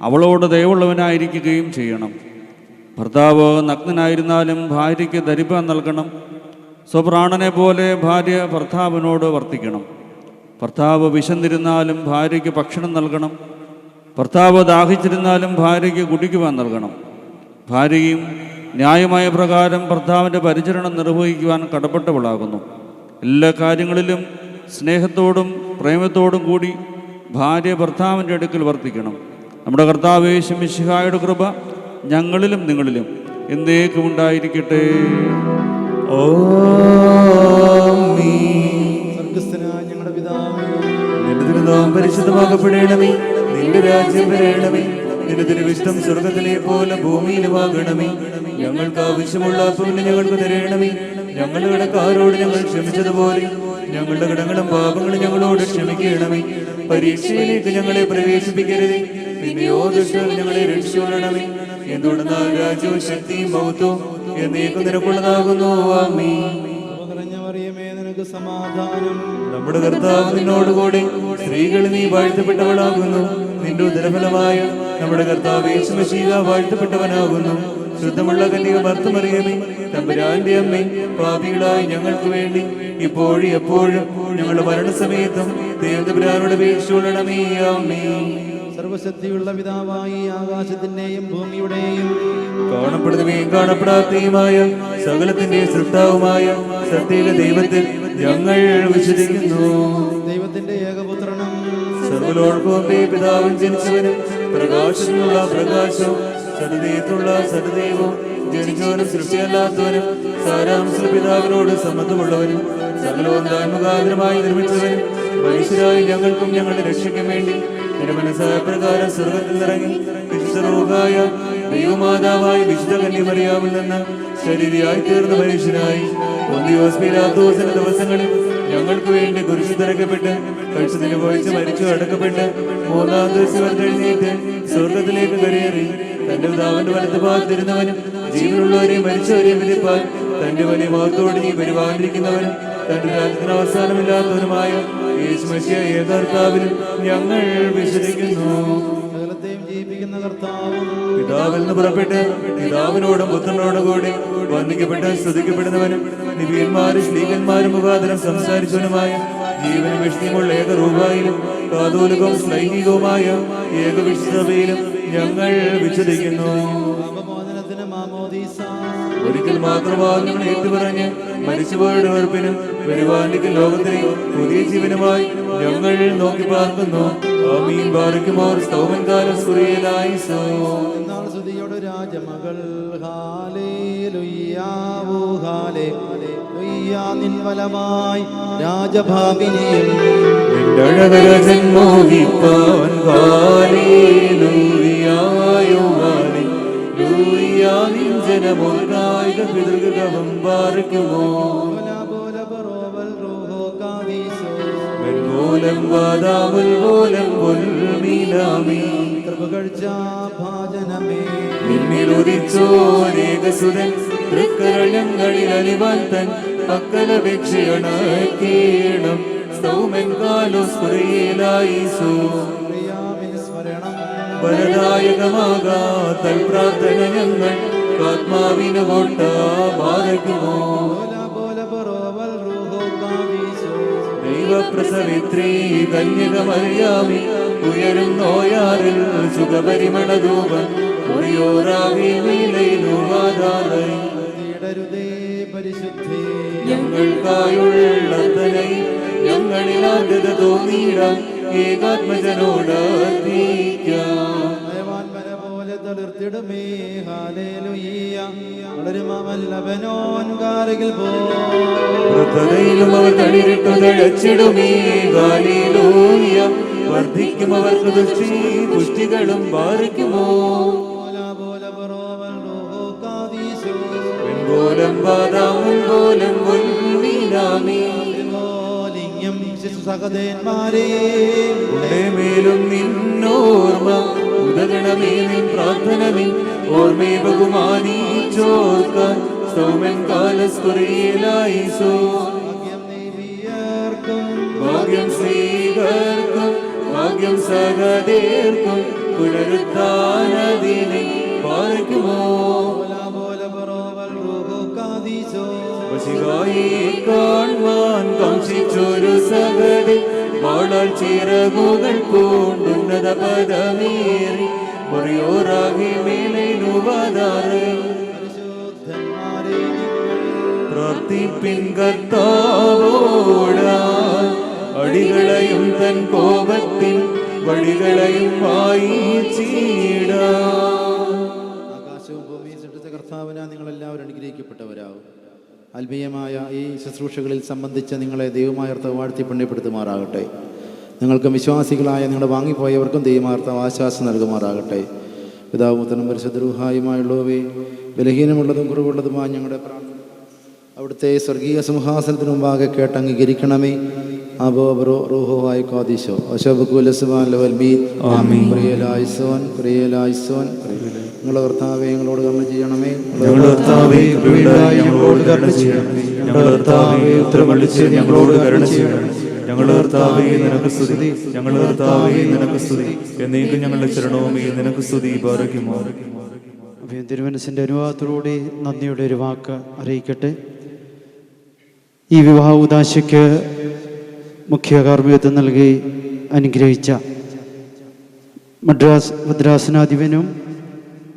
അവളോട് ദയവുള്ളവനായിരിക്കുകയും ചെയ്യണം. ഭർത്താവ് നഗ്നനായിരുന്നാലും ഭാര്യയ്ക്ക് ധരിപ്പാൻ നൽകണം. സ്വപ്രാണനെ പോലെ ഭാര്യ ഭർത്താവിനോട് വർത്തിക്കണം. ഭർത്താവ് വിശന്നിരുന്നാലും ഭാര്യയ്ക്ക് ഭക്ഷണം നൽകണം. ഭർത്താവ് ദാഹിച്ചിരുന്നാലും ഭാര്യയ്ക്ക് കുടിക്കുവാൻ നൽകണം. ഭാര്യയും ന്യായമായ പ്രകാരം ഭർത്താവിൻ്റെ പരിചരണം നിർവഹിക്കുവാൻ കടപ്പെട്ടവളാകുന്നു. എല്ലാ കാര്യങ്ങളിലും സ്നേഹത്തോടും പ്രേമത്തോടും കൂടി ഭാര്യ ഭർത്താവിൻ്റെ അടുക്കൽ വർത്തിക്കണം. നമ്മുടെ കർത്താവ് യേശു മിശിഹായുടെ കൃപ ഞങ്ങളിലും നിങ്ങളിലും എന്നേക്കും ഉണ്ടായിരിക്കട്ടെ. ഞങ്ങളുടെ പിതാവേ, നിന്റെ തിരുനാമം പരിശുദ്ധമാകപ്പെടണമേ. നിന്റെ രാജ്യം വരണമേ. നിന്റെ തിരുവിഷ്ടം സ്വർഗത്തിലെ പോലെ ഭൂമിയിലുമാകണമേ. ഞങ്ങൾക്ക് ആവശ്യമുള്ള അപ്പം ഞങ്ങൾക്ക് തരണമേ. ഞങ്ങളുടെ കടക്കാരോട് ഞങ്ങൾ ക്ഷമിച്ചതുപോലെ ഞങ്ങളുടെ കടങ്ങളും പാപങ്ങളും ഞങ്ങളോട് ക്ഷമിക്കണമേ. പരീക്ഷയിലേക്ക് ഞങ്ങളെ പ്രവേശിപ്പിക്കരുതേ, പിന്നെയോ ദുഷ്ടൻ ഞങ്ങളെ രക്ഷിച്ചുകൊള്ളണമേ. എന്തുകൊണ്ടെന്നാൽ രാജ്യവും ശക്തിയും മഹത്വവും എന്നേക്കും നിനക്കുള്ളതാകുന്നു. ആമേൻ. നിനക്ക് സമാധാനം. നമ്മുടെ കർത്താവ് നിന്നോടുകൂടി സ്ത്രീകൾ നീ വാഴ്ത്തപ്പെട്ടവളാകുന്നു. നിന്റെ ഉദരഫലമായ നമ്മുടെ കർത്താവ് യേശു മിശിഹാ വാഴ്ത്തപ്പെട്ടവനാകുന്നു. ശുദ്ധമുള്ള കന്യകമർത്തമറിയമേ, തമ്പുരാന്റെ അമ്മേ, പാപികളായി ഞങ്ങൾക്ക് വേണ്ടി ഇപ്പോഴും എപ്പോഴും ഞങ്ങളുടെ മരണസമയത്തും ദൈവതമ്പുരാനോട് അപേക്ഷിച്ചുകൊള്ളണമേ. ആമേൻ. സർവശക്തിയുള്ള പിതാവായി ആകാശത്തിന്റെയും ഭൂമിയുടെയും കാണപ്പെടുന്നവയും കാണപ്പെടാത്തയുമായ സകലത്തിന്റെ സൃഷ്ടാവുമായ സത്യക ദൈവത്തിൽ ഞങ്ങൾ വിശ്വസിക്കുന്നു. ദൈവത്തിന്റെ ഏകപുത്രനും സർവ്വലോകവും പിതാവും ജനിച്ചവനും പ്രകാശത്തിനുള്ള പ്രകാശവും സത്യദൈവത്തിലുള്ള സത്യദൈവവും ജനിച്ചവനും സൃഷ്ടിയല്ലാത്തവനും സാരാംശ പിതാവിനോട് സമ്മതമുള്ളവനും സകലവും താൻമുഖാന്തരമായി നിർമ്മിച്ചവനും മനുഷ്യരായി ഞങ്ങൾക്കും ഞങ്ങളുടെ രക്ഷയ്ക്കും വേണ്ടി തിരുമനസായ പ്രകാരം സ്വർഗത്തിൽ നിറങ്ങി വിശുദ്ധ ദൈവമാതാവായ വിശുദ്ധ കന്യമറിയാമിൽ നിന്ന് ശരീരയായി തീർന്ന മനുഷ്യനായി പൊന്തിയോസ് പീലാത്തോസിന്റെ ദിവസങ്ങളിൽ ഞങ്ങൾക്ക് വേണ്ടി കുരിശിൽ തറയ്ക്കപ്പെട്ട് കഴുത്തിന് പോയിച്ച് മരിച്ചു അടക്കപ്പെട്ട് മൂന്നാം ദിവസം എഴുന്നേറ്റ് സ്വർഗത്തിലേക്ക് കരയേറി തന്റെ പിതാവിന്റെ വലത്ത് ഭാഗത്തിരുന്നവനും ജീവനുള്ളവരെയും മരിച്ചവരെയും വിധിപ്പാൻ തന്റെ വലിയ മഹത്വത്തോടെ നീ പരിപാലിക്കുന്നവനും തന്റെ രാജ്യത്തിന് അവസാനമില്ലാത്തവനുമായ യേശു മിശിഹാ ഏകർത്താവിലും ഞങ്ങൾ വിശ്വസിക്കുന്നു. ജീവിക്കുന്ന കർത്താവും പിതാവിൽ നിന്ന് പുറപ്പെട്ട് പിതാവിനോടും പുത്രനോടും കൂടി വന്ദിക്കപ്പെട്ട് സ്തുതിക്കപ്പെടുന്നവനും നിബിയന്മാരും ശ്ലീഹന്മാരും മുഖാന്തരം സംസാരിച്ചവനുമായ ജീവനും വിഷ്ണുമുള്ള ഏകരൂപായിലും കാതോലികവും സ്ലൈഹികവുമായ ഏകവിശ്വസഭയിലും ഞങ്ങൾ വിശ്വസിക്കുന്നു. ഒരിക്കൽ മാത്രമാണ് ഞങ്ങൾ ഏറ്റുപറഞ്ഞ് മരിച്ചുപോയുടെ ഉറപ്പിനും വരുവാനിക്കൽ ലോകത്തിലെ പുതിയ ജീവനുമായി ഞങ്ങൾ നോക്കി പാർക്കുന്നു. ആമീൻ ബാറക്കുമോർ സ്തോമൻ കാലം സുറിയലായിസോ. എന്നാൽ സ്തുതിയോട് രാജമകൾ ഹാലേലുയ്യാവൂ ഹാലേലുയ്യാ നിൻ വലമായി രാജഭാഗിനിയും നിന്നഴകരജൻ മോഹിപ്പാൻ ഹാലേലുയ്യായോ ഹാലേലുയ്യാ നിൻ ജനമൊന്നായിക പിതൃഗവം ബാറക്കുമോ. ോലം വാദാമുൽ ഓലം പൊൽമീനാമീ നിന്നിലുദിച്ചോരേകസുതൻ തൃക്കരളങ്ങളിൽ അലിവാൻ തൻ പക്കലപേക്ഷയണക്കേണം സ്തൗമൻ കാലോസ്ഫുരയിലായിസോ. വരദായകമാകാ തൽ പ്രാർത്ഥന ഞങ്ങൾ ആത്മാവിന് കൊണ്ട ബാധക്കുമോ. ദൈവപ്രസവിത്രീ കന്യകമറിയാമി ഉയരും നോയാറിൽ സുഖപരിമളധൂപം ഞങ്ങൾക്കായുള്ളതനൈ ഞങ്ങളിലാദ്യത തോന്നിയിടാം ഏകാത്മജനോട് തളിർത്തിടുമേ ഹാലേലുയ്യ വളരുമവല്ലവനോൻ കാരകിൽ വൃദ്ധതയിലും അവർ തളിരിട്ടു തഴച്ചിടുമേ ഹാലേലൂയ. വർദ്ധിക്കും അവർക്ക് ദുഷ്ടി പുഷ്ടികളും ബാധിക്കുമോ. വെങ്കോലം ബാദാമുൻ പോലം ലിംഗം സഹദേന്മാരേ മേലും നിന്നോർമ്മ ഉദകണമേ നിൻ പ്രാർത്ഥനമേ ഓർമ്മേ ബഹുമാനിച്ചോർക്കാൻ സൗമൻ കാലസ്കുറിയിലായിസോ. ഭാഗ്യം സ്വീകർക്കും ഭാഗ്യം സഹദേർക്കും പുനരുദ്ധാനദിനെ ബാധിക്കുമോ. വശികായി കാണുവാൻ കാംക്ഷിച്ചൊരു സഹദേ വാളാൽ ചിറകുകൾ പൂണ്ടുന്നത പദമേറി മുറിയോറാകി മേലുവാതാറ് പ്രാർത്ഥിപ്പിൻ കർത്താവോടാൻ അടികളെയും തൻ കോപത്തിൻ വഴികളെയും വായിച്ചിടാ. ആകാശവും ഭൂമിയും സൃഷ്ടിച്ച കർത്താവിനാ നിങ്ങളെല്ലാവരും അനുഗ്രഹിക്കപ്പെട്ടവരാകും. ആത്മീയമായ ഈ ശുശ്രൂഷകളിൽ സംബന്ധിച്ച് നിങ്ങളെ ദൈവമായർത്ത വാഴ്ത്തി പുണ്യപ്പെടുത്തുമാറാകട്ടെ. നിങ്ങൾക്ക് വിശ്വാസികളായ നിങ്ങളുടെ വാങ്ങിപ്പോയവർക്കും ദൈവമാർത്ത ആശ്വാസം നൽകുമാറാകട്ടെ. പിതാവും പുത്രനും പരിശുദ്ധ റൂഹായുമായുള്ളവേ ബലഹീനമുള്ളതും കുറവുള്ളതുമായ ഞങ്ങളുടെ പ്രാർത്ഥന അവിടുത്തെ സ്വർഗീയ സിംഹാസനത്തിന് മുമ്പാകെ കേട്ട് അംഗീകരിക്കണമേ. നിങ്ങളുടെ കർത്താവേ ഞങ്ങളോട് കരുണ ചെയ്യണമേ. ഞങ്ങളുടെ കർത്താവേ നിനക്ക് സ്തുതി, ഞങ്ങളുടെ കർത്താവേ നിനക്ക് സ്തുതി, എന്നേക്കും ഞങ്ങളുടെ ശരണവുമേ നിനക്ക് സ്തുതി. ബാറക്കുമോ. തിരുമനസിൻ്റെ അനുവാദത്തോടുകൂടി നന്ദിയുടെ ഒരു വാക്ക് അറിയിക്കട്ടെ. ഈ വിവാഹ ഉദാശയ്ക്ക് മുഖ്യ കാർമ്മികത്വം നൽകി അനുഗ്രഹിച്ച ഭദ്രാസനാധിപനും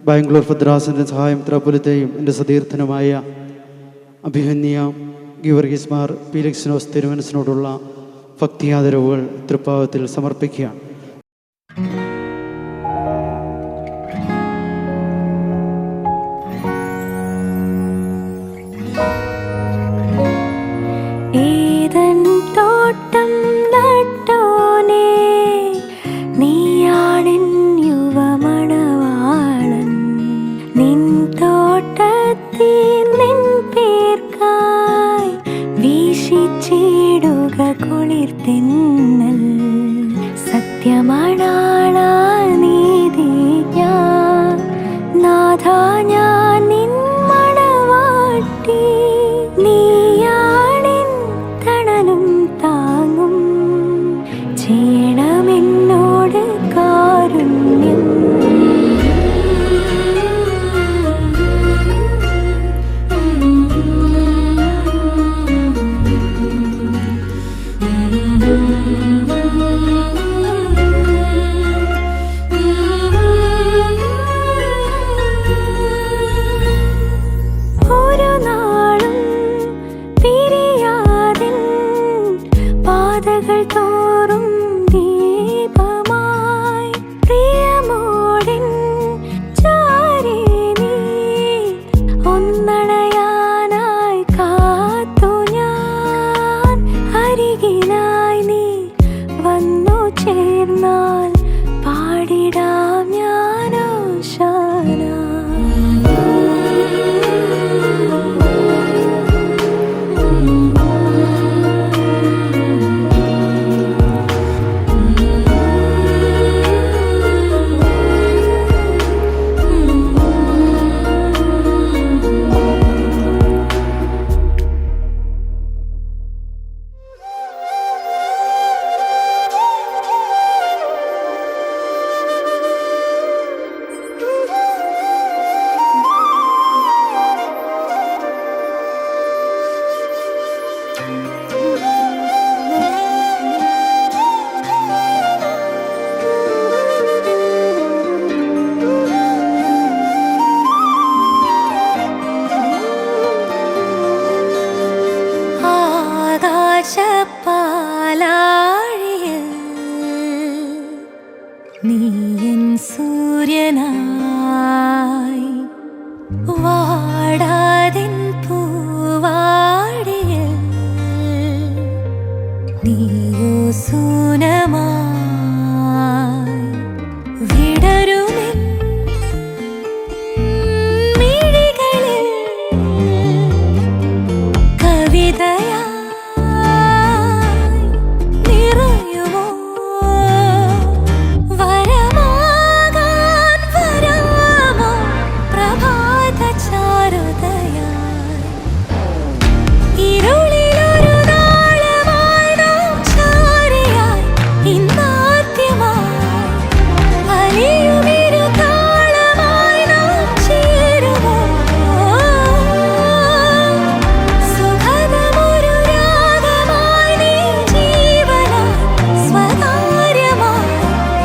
ബാംഗ്ലൂർ ഭദ്രാസന സഹായം ത്രിപുരത്തെയും എൻ്റെ സതീർത്ഥനുമായ അഭിമന്യ ഗീവർഗീസ് മാർ പീലക്സിനോസ് തിരുമനസിനോടുള്ള ഭക്തിയാദരവുകൾ തൃപ്പാവത്തിൽ സമർപ്പിക്കുകയാണ്. ഉദിക്കും സൂര്യനായി വാടാതിൻ പൂവാടിയിൽ നീയോ സൂനമായി വിടരുമെൻ മിഴികളിൽ കവിതയായി നിറയുമോ വരമാകാൻ വരാമോ പ്രഭാത ചാരുതയായി ഇരുളിലൊരു നാളമായി നാം ചാരിയായി ഇന്നാദ്യമായി അലിയുമിരു താളമായി നാം ചേരുമോ സുഖദമൊരു രാഗമായി നീ ജീവനായി സ്വകാര്യമായി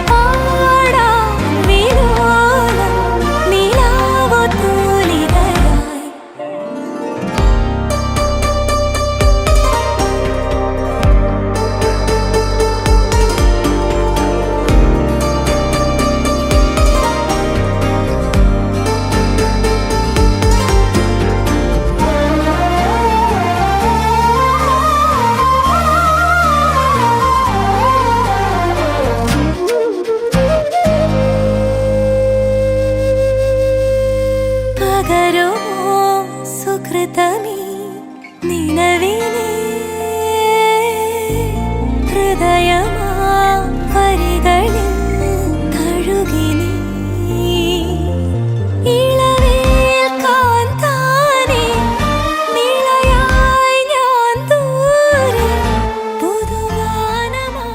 പാടാം വിലോലം നിലാവു തൂലികയായി പകരുമോ സുകൃതമീ നിലവിനെ ഹൃദയമാ വരികളിൽ തഴുകി നീ ഇളവേൽക്കാൻ താനേ നിളയായി ഞാൻ ദൂരെ പുതുവാനമായി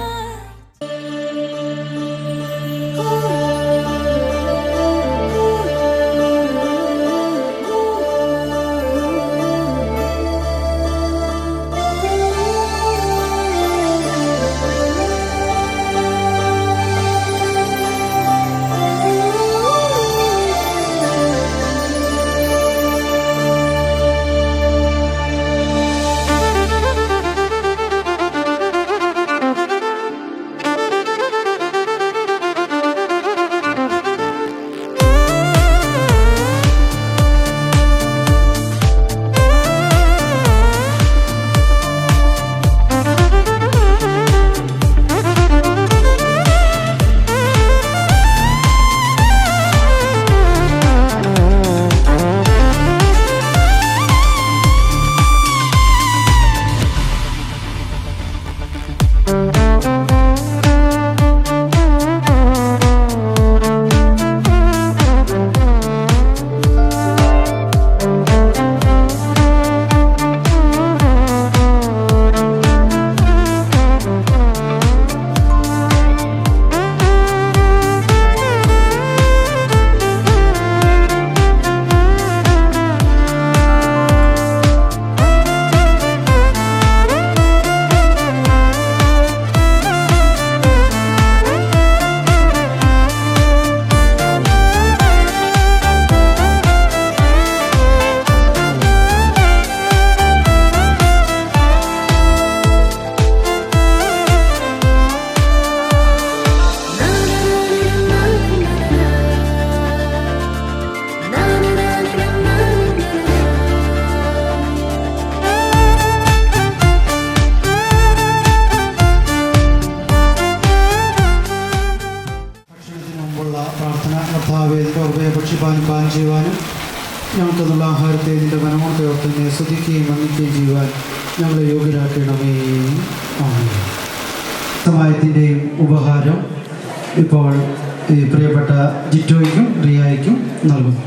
ഭക്ഷിപ്പാനും പാനം ചെയ്യുവാനും ഞങ്ങൾക്ക് നല്ല ആഹാരത്തെ നിന്റെ മനമോർത്തെ തന്നെ സ്തുതിക്കുകയും വന്ദിക്കുകയും ചെയ്യുവാൻ ഞങ്ങളെ യോഗ്യരാക്കണമേ. ആമേൻ. സഹായത്തിൻ്റെയും ഉപഹാരം ഇപ്പോൾ ഈ പ്രിയപ്പെട്ട ജിറ്റോയ്ക്കും റിയായ്ക്കും നൽകുന്നു.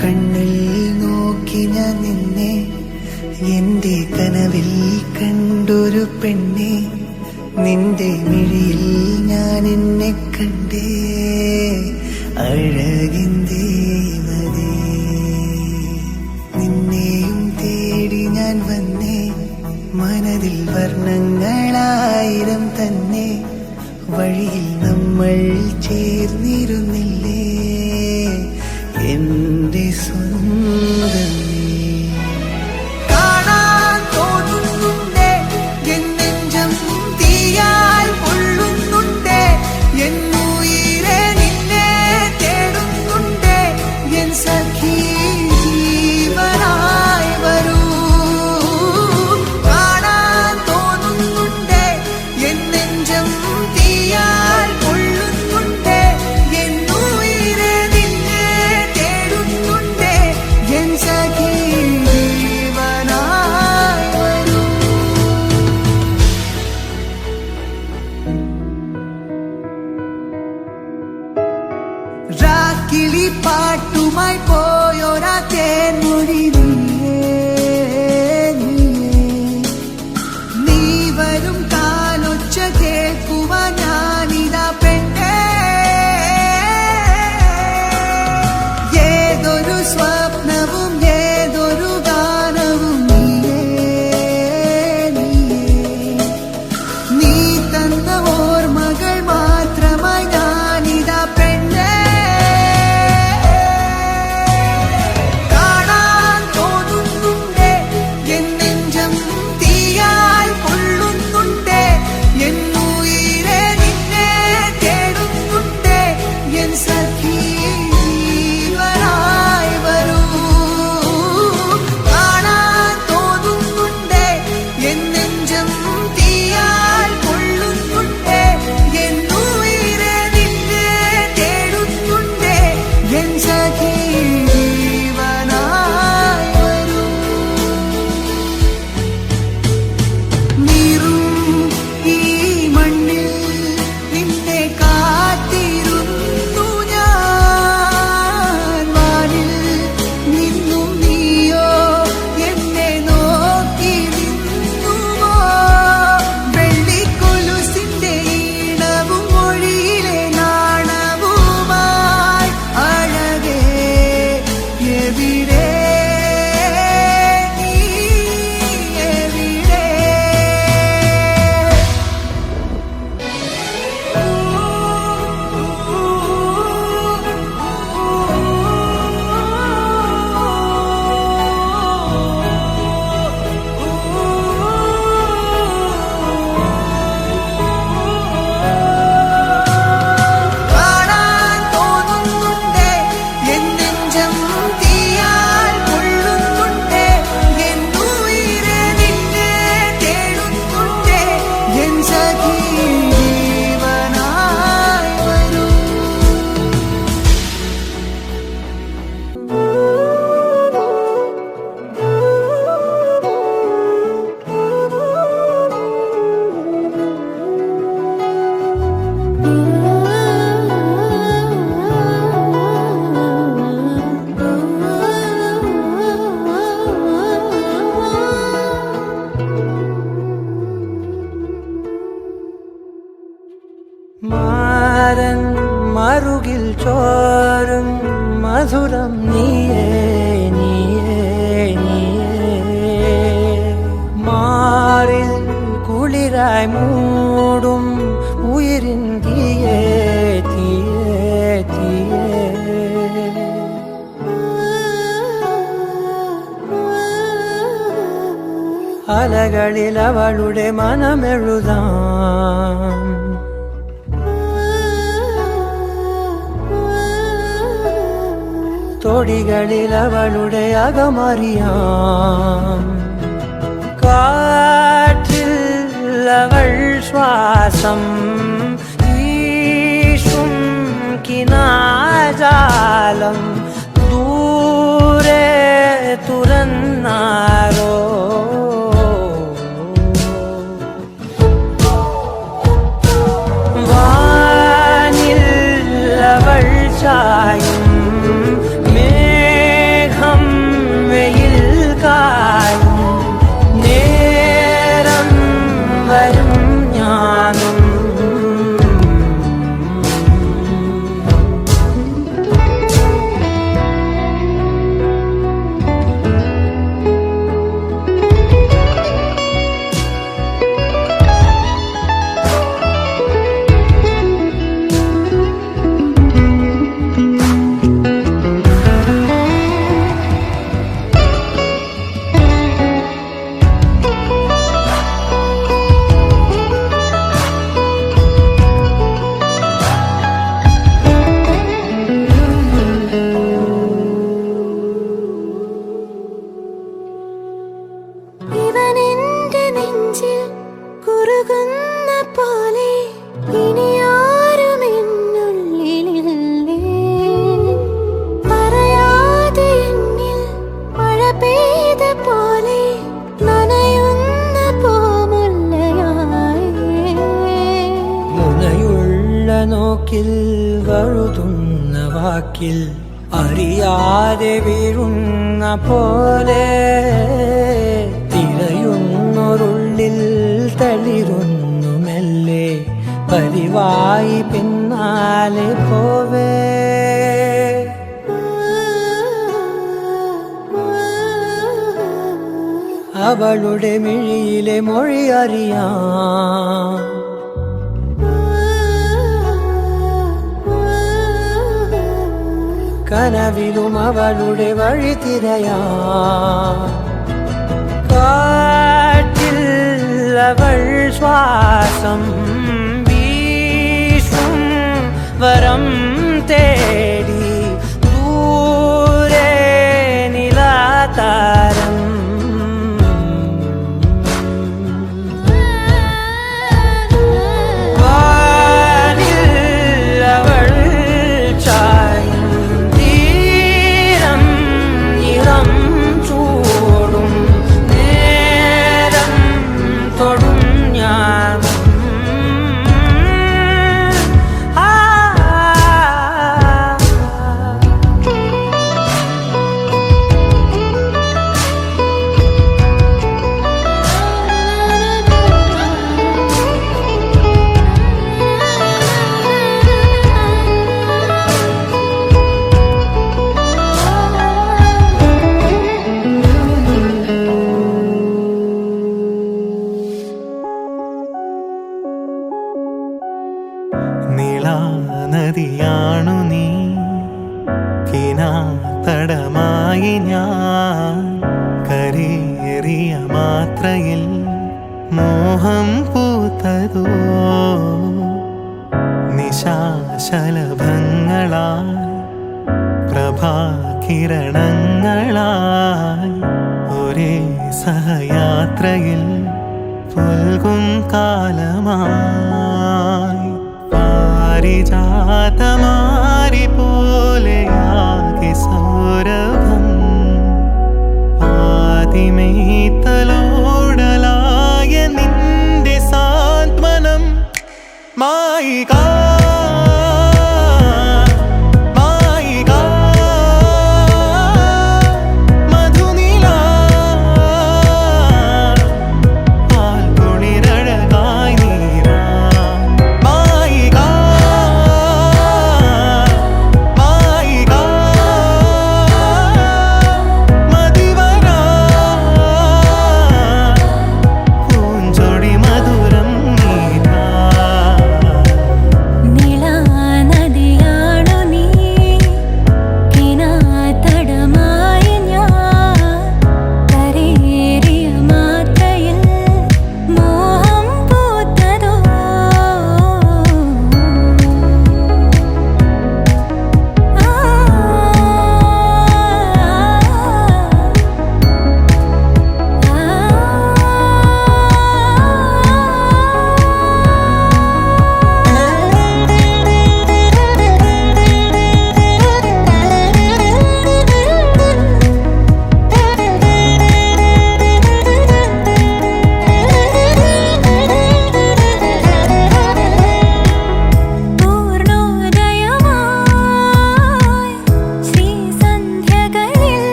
കണ്ണിൽ നോക്കി ഞാൻ നിന്നെ എന്റെ കനവിൽ കണ്ടൊരു പെണ്ണെ നിന്റെ മിഴിയിൽ ഞാൻ എന്നെ കണ്ടേ അഴകിന്തേ മതി നിന്നെയും തേടി ഞാൻ വന്നേ മനതിൽ വർണ്ണങ്ങളായിരം തന്നെ വഴിയിൽ നമ്മൾ ഞങ്ങൾ ചേർന്നിരുന്നില്ലേ എൻ്റെ സ്വന്തമേ. കാണാൻ തോന്നുന്നുണ്ടേ എൻ നെഞ്ചം തീയാൽ പൊള്ളുന്നുണ്ടേ, എന്നുയിരെ നിന്നെ തേടുന്നുണ്ടേ, എൻ സഖി ജീവനായി വരൂ. കാണാൻ തോന്നുന്നുണ്ടേ എൻ നെഞ്ചം തീയാൽ പൊള്ളുന്നുണ്ടേ, എന്നുയിരെ നിന്നെ തേടുന്നുണ്ടേ, എൻ സഖി ജീവനായി വരൂ. രാക്കിളി പാട്ടുമായി പോയൊരാ തേൻമൊഴി നീ വരും കാലൊച്ച കേൾക്കുവാൻ ഞാനിതാ പെണ്ണേ. ഏതൊരു സ്വപ്നവും ഏതൊരു ഗാനവും നീ തന്ന ഓർമ്മകൾ മാത്രമായി ഞാനിതാ പെണ്ണേ. കാണാൻ തോന്നുന്നുണ്ടേ എൻ നെഞ്ചം തീയാൽ പൊള്ളുന്നുണ്ടേ, എന്നുയിരെ നിന്നെ തേടുന്നുണ്ടേ, എൻ സഖി ജീവനായി വരൂ. കാണാൻ തോന്നുന്നുണ്ടേ എൻ നെഞ്ചം തീയാൽ പൊള്ളുന്നുണ്ടേ, എന്നുയിരെ നിന്നെ തേടുന്നുണ്ടേ, എൻ സഖി ജീവനായി വരൂ. നീറും ഈ മണ്ണിൽ നിന്നെ കാത്തിരുന്നു ഞാൻ, വാനിൽ നിന്നും നീയോ എന്നെ നോക്കി നിന്നുമോ. വെള്ളിക്കൊലുസിന്റെ ഈണവും മൊഴിയിലെ നാണവുമായി അഴകേ എവിടെ നീ എവിടെ. കാണാൻ തോന്നുന്നുണ്ടേ എൻ നെഞ്ചം തീയാൽ പൊള്ളുന്നുണ്ടേ, എന്നുയിരെ നിന്നെ തേടുന്നുണ്ടേ, എൻ സഖി ജീവനായി വരൂ. മാരൻ മറുകിൽ ചോരും മധുരം നീയേ നീയേ നീയേ, മാറിൽ കുളിരായി മൂടും ഉയിരിൻ തീയേ തീയേ തീയേ. അലകളിൽ അവളുടെ മനമെഴുതാം, തൊടികളിൽ അവളുടെ അകമറിയാം. കാറ്റിൽ അവൾ ശ്വാസം ഈശും കിനാജാലം, ദൂരെ തുറന്നാരോ. വാനിൽ അവൾ ചായും മേഘം വെയിൽ കായും, നേരം വരും ഞാനും. വഴുതുന്ന വാക്കിൽ അറിയാതെ വീഴുന്ന പോലെ തിരയുന്നൊരുള്ളിൽ തളിരുന്നു മെല്ലെ പതിവായി പിന്നാലെ പോവേ. അവളുടെ മിഴിയിലെ മൊഴി അറിയാം, കനവിലും അവളുടെ വഴി തിരയാം. കാറ്റിൽ അവൾ ശ്വാസം വീശും വരം തേടി ദൂരെ നിലാതാരം. നദിയാണു നീ, കിനാതടമായി ഞാൻ, കരേറിയ മാത്രയിൽ മോഹം പൂത്തതോ, നിശാശലഭങ്ങളായി പ്രഭാകിരണങ്ങളായി ഒരേ സഹയാത്രയിൽ പുൽകും കാലമായി. പാരിജാതമാരി പോലെയാകെ സൗരഭം, ആദിമേത്തലോടലായ നിന്റെ സാന്ത്വനം. മായിക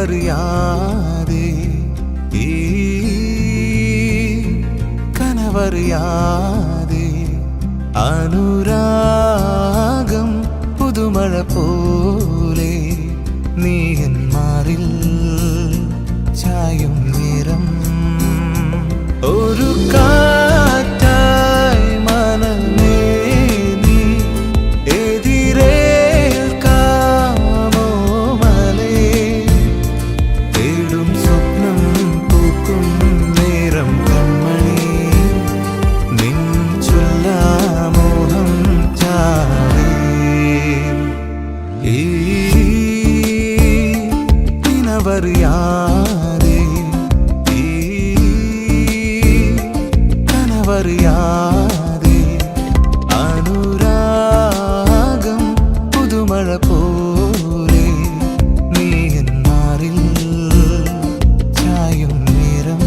നിനവറിയാതെ ഈ കനവറിയാതെ അനുരാഗം പുതുമഴ പോലെ നീ എന്മാറിൽ ചായും നേരം ഒരു കാറ്റായി മനമേ നീ എതിരേൽക്കാമോ മലേ തേടും സ്വപ്നം പൂക്കും നേരം കൺമണി നിൻ ചൊല്ലാമോഹം ചാടേ ഈ കനവറിയാതെ കനവറിയാതെ അനുരാഗം പുതുമഴ പോലെ നീ എന്മാറിൽ ചായും നേരം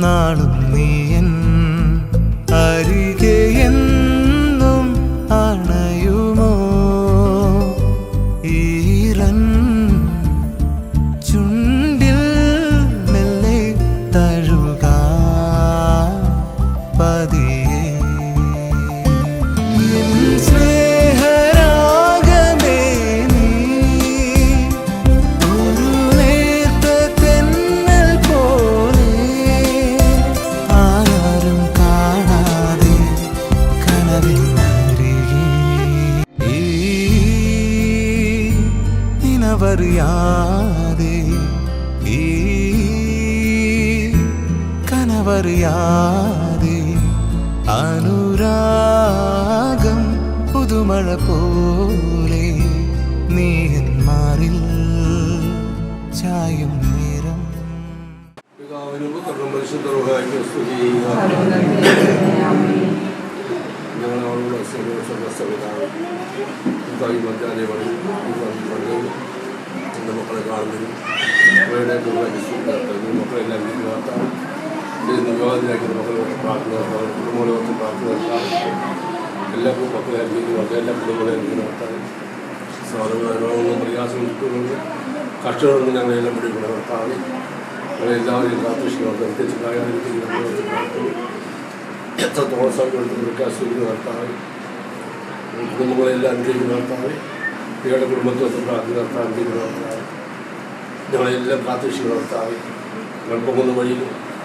നാളും നീയൻ അരികെ എന്നും അണയുമോ ഈറൻ ചുണ്ടിൽ മെല്ലെ തഴുക പതിയെ എൻ സ്നേഹരാഗമേ നീ ഒരു നേർത്ത തെന്നൽ പോലെ ആരും കാണാതെ കനവിനരികെ ഈ നിനവറിയാതെ ഈ കനവറിയാതെ അനുരാഗം പുതുമഴ പോലെ നീ എന്മാറിൽ ചായും നേരം പിതാവിനും പുത്രനും പരിശുദ്ധ റൂഹായിക്കും സ്തുതി. ഞങ്ങളോടുള്ള സർവസ്വപിതാവ് പിതാവ് മധ്യാനെ വഴി എൻ്റെ മക്കളെ കാണുന്നതിനും അവരുടെ മക്കളെല്ലാം വാർത്താവും വിവാഹത്തിലാക്കുന്ന മക്കളോട് പ്രാർത്ഥന കുടുംബങ്ങളോട് പ്രാർത്ഥന എല്ലാ മക്കളെ എല്ലാ കുടുംബങ്ങളെയും നടത്താനും സാധനങ്ങളും പ്രയാസങ്ങളും കഷ്ടങ്ങളൊന്നും ഞങ്ങളെല്ലാം പിടിക്കുന്ന നടത്താനും ഞങ്ങളെല്ലാവരെയും കാത്തുരക്ഷിക്കണം. പ്രത്യേകിച്ച് കാര്യത്തിൽ എത്രത്തോളം സമയത്ത് പ്രകാശിക്കുന്ന നടത്താനും കുടുംബങ്ങളെല്ലാം അനുഗ്രഹിക്കുന്ന നടത്താനും ഞങ്ങളുടെ കുടുംബത്തെ പ്രാർത്ഥന നടത്താൻ അനുഗ്രഹിക്കുന്ന നടത്താനും ഞങ്ങളെല്ലാം കാത്തുരക്ഷിക്കുന്ന നടത്താനും ഞങ്ങൾ പോകുന്ന വഴിയിൽ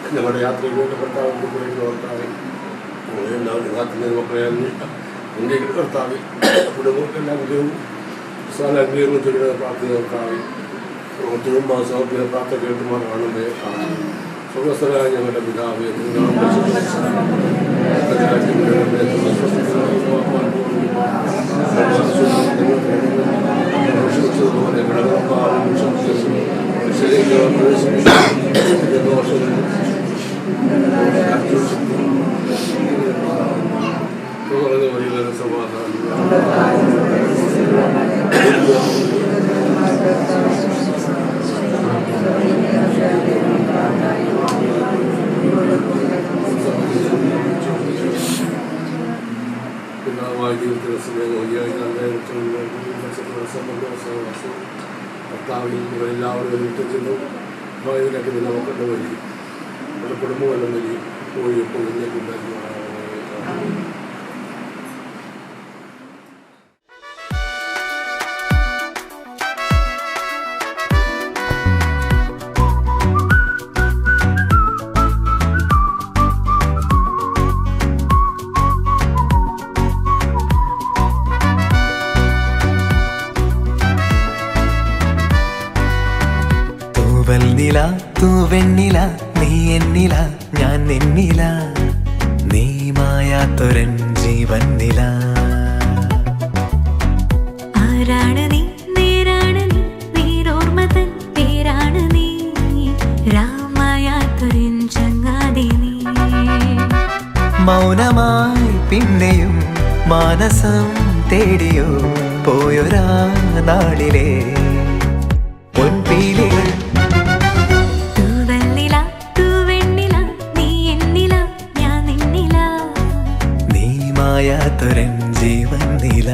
ഞങ്ങളുടെ യാത്രയിലൂടെ ഭർത്താവ് നടത്താനും ഞങ്ങളെല്ലാവരും കാത്തുന്ന മക്കളെ എൻ്റെ ഭർത്താവ് കുടുംബങ്ങൾക്കെല്ലാം അനുഗ്രഹവും സ്ഥല അനുഗ്രഹങ്ങളും ചൊല്ലുന്ന പ്രാർത്ഥന നടത്താനും ഒത്തിരി സമർപ്പിക്കുന്ന പ്രാർത്ഥന കേട്ടുമാർ കാണുമ്പോൾ കാണാം. സ്വർഗസ്ഥരായ ഞങ്ങളുടെ പിതാവേ പിതാവായ ഭർത്താവിൽ ഇവരെല്ലാവരും ചെന്നു ഇതിലൊക്കെ നമുക്കുണ്ട് വഴി നമ്മുടെ കുടുംബമെല്ലാം വഴി കോഴിയൊക്കെ ഇതിലേക്ക് തൂവെണ്ണില നീ എന്നില ഞാൻ നിന്നില നീ മായാത്തൊരൻ ജീവന്നില ആരാണ് നീ നേരാണ് നീ നീരോർമ്മതൻ പേരാണ് നീ രാമായാത്തൊരൻ ചങ്ങാതി മൗനമായി പിന്നെയും മാനസം തേടിയോ പോയൊരാ നാളിലെ പൊൻപീലികൾ. തൂവെണ്ണില തൂവെണ്ണില നീ എന്നില ഞാൻ നിന്നില നീ മായാത്തൊരൻ ജീവൻ നില.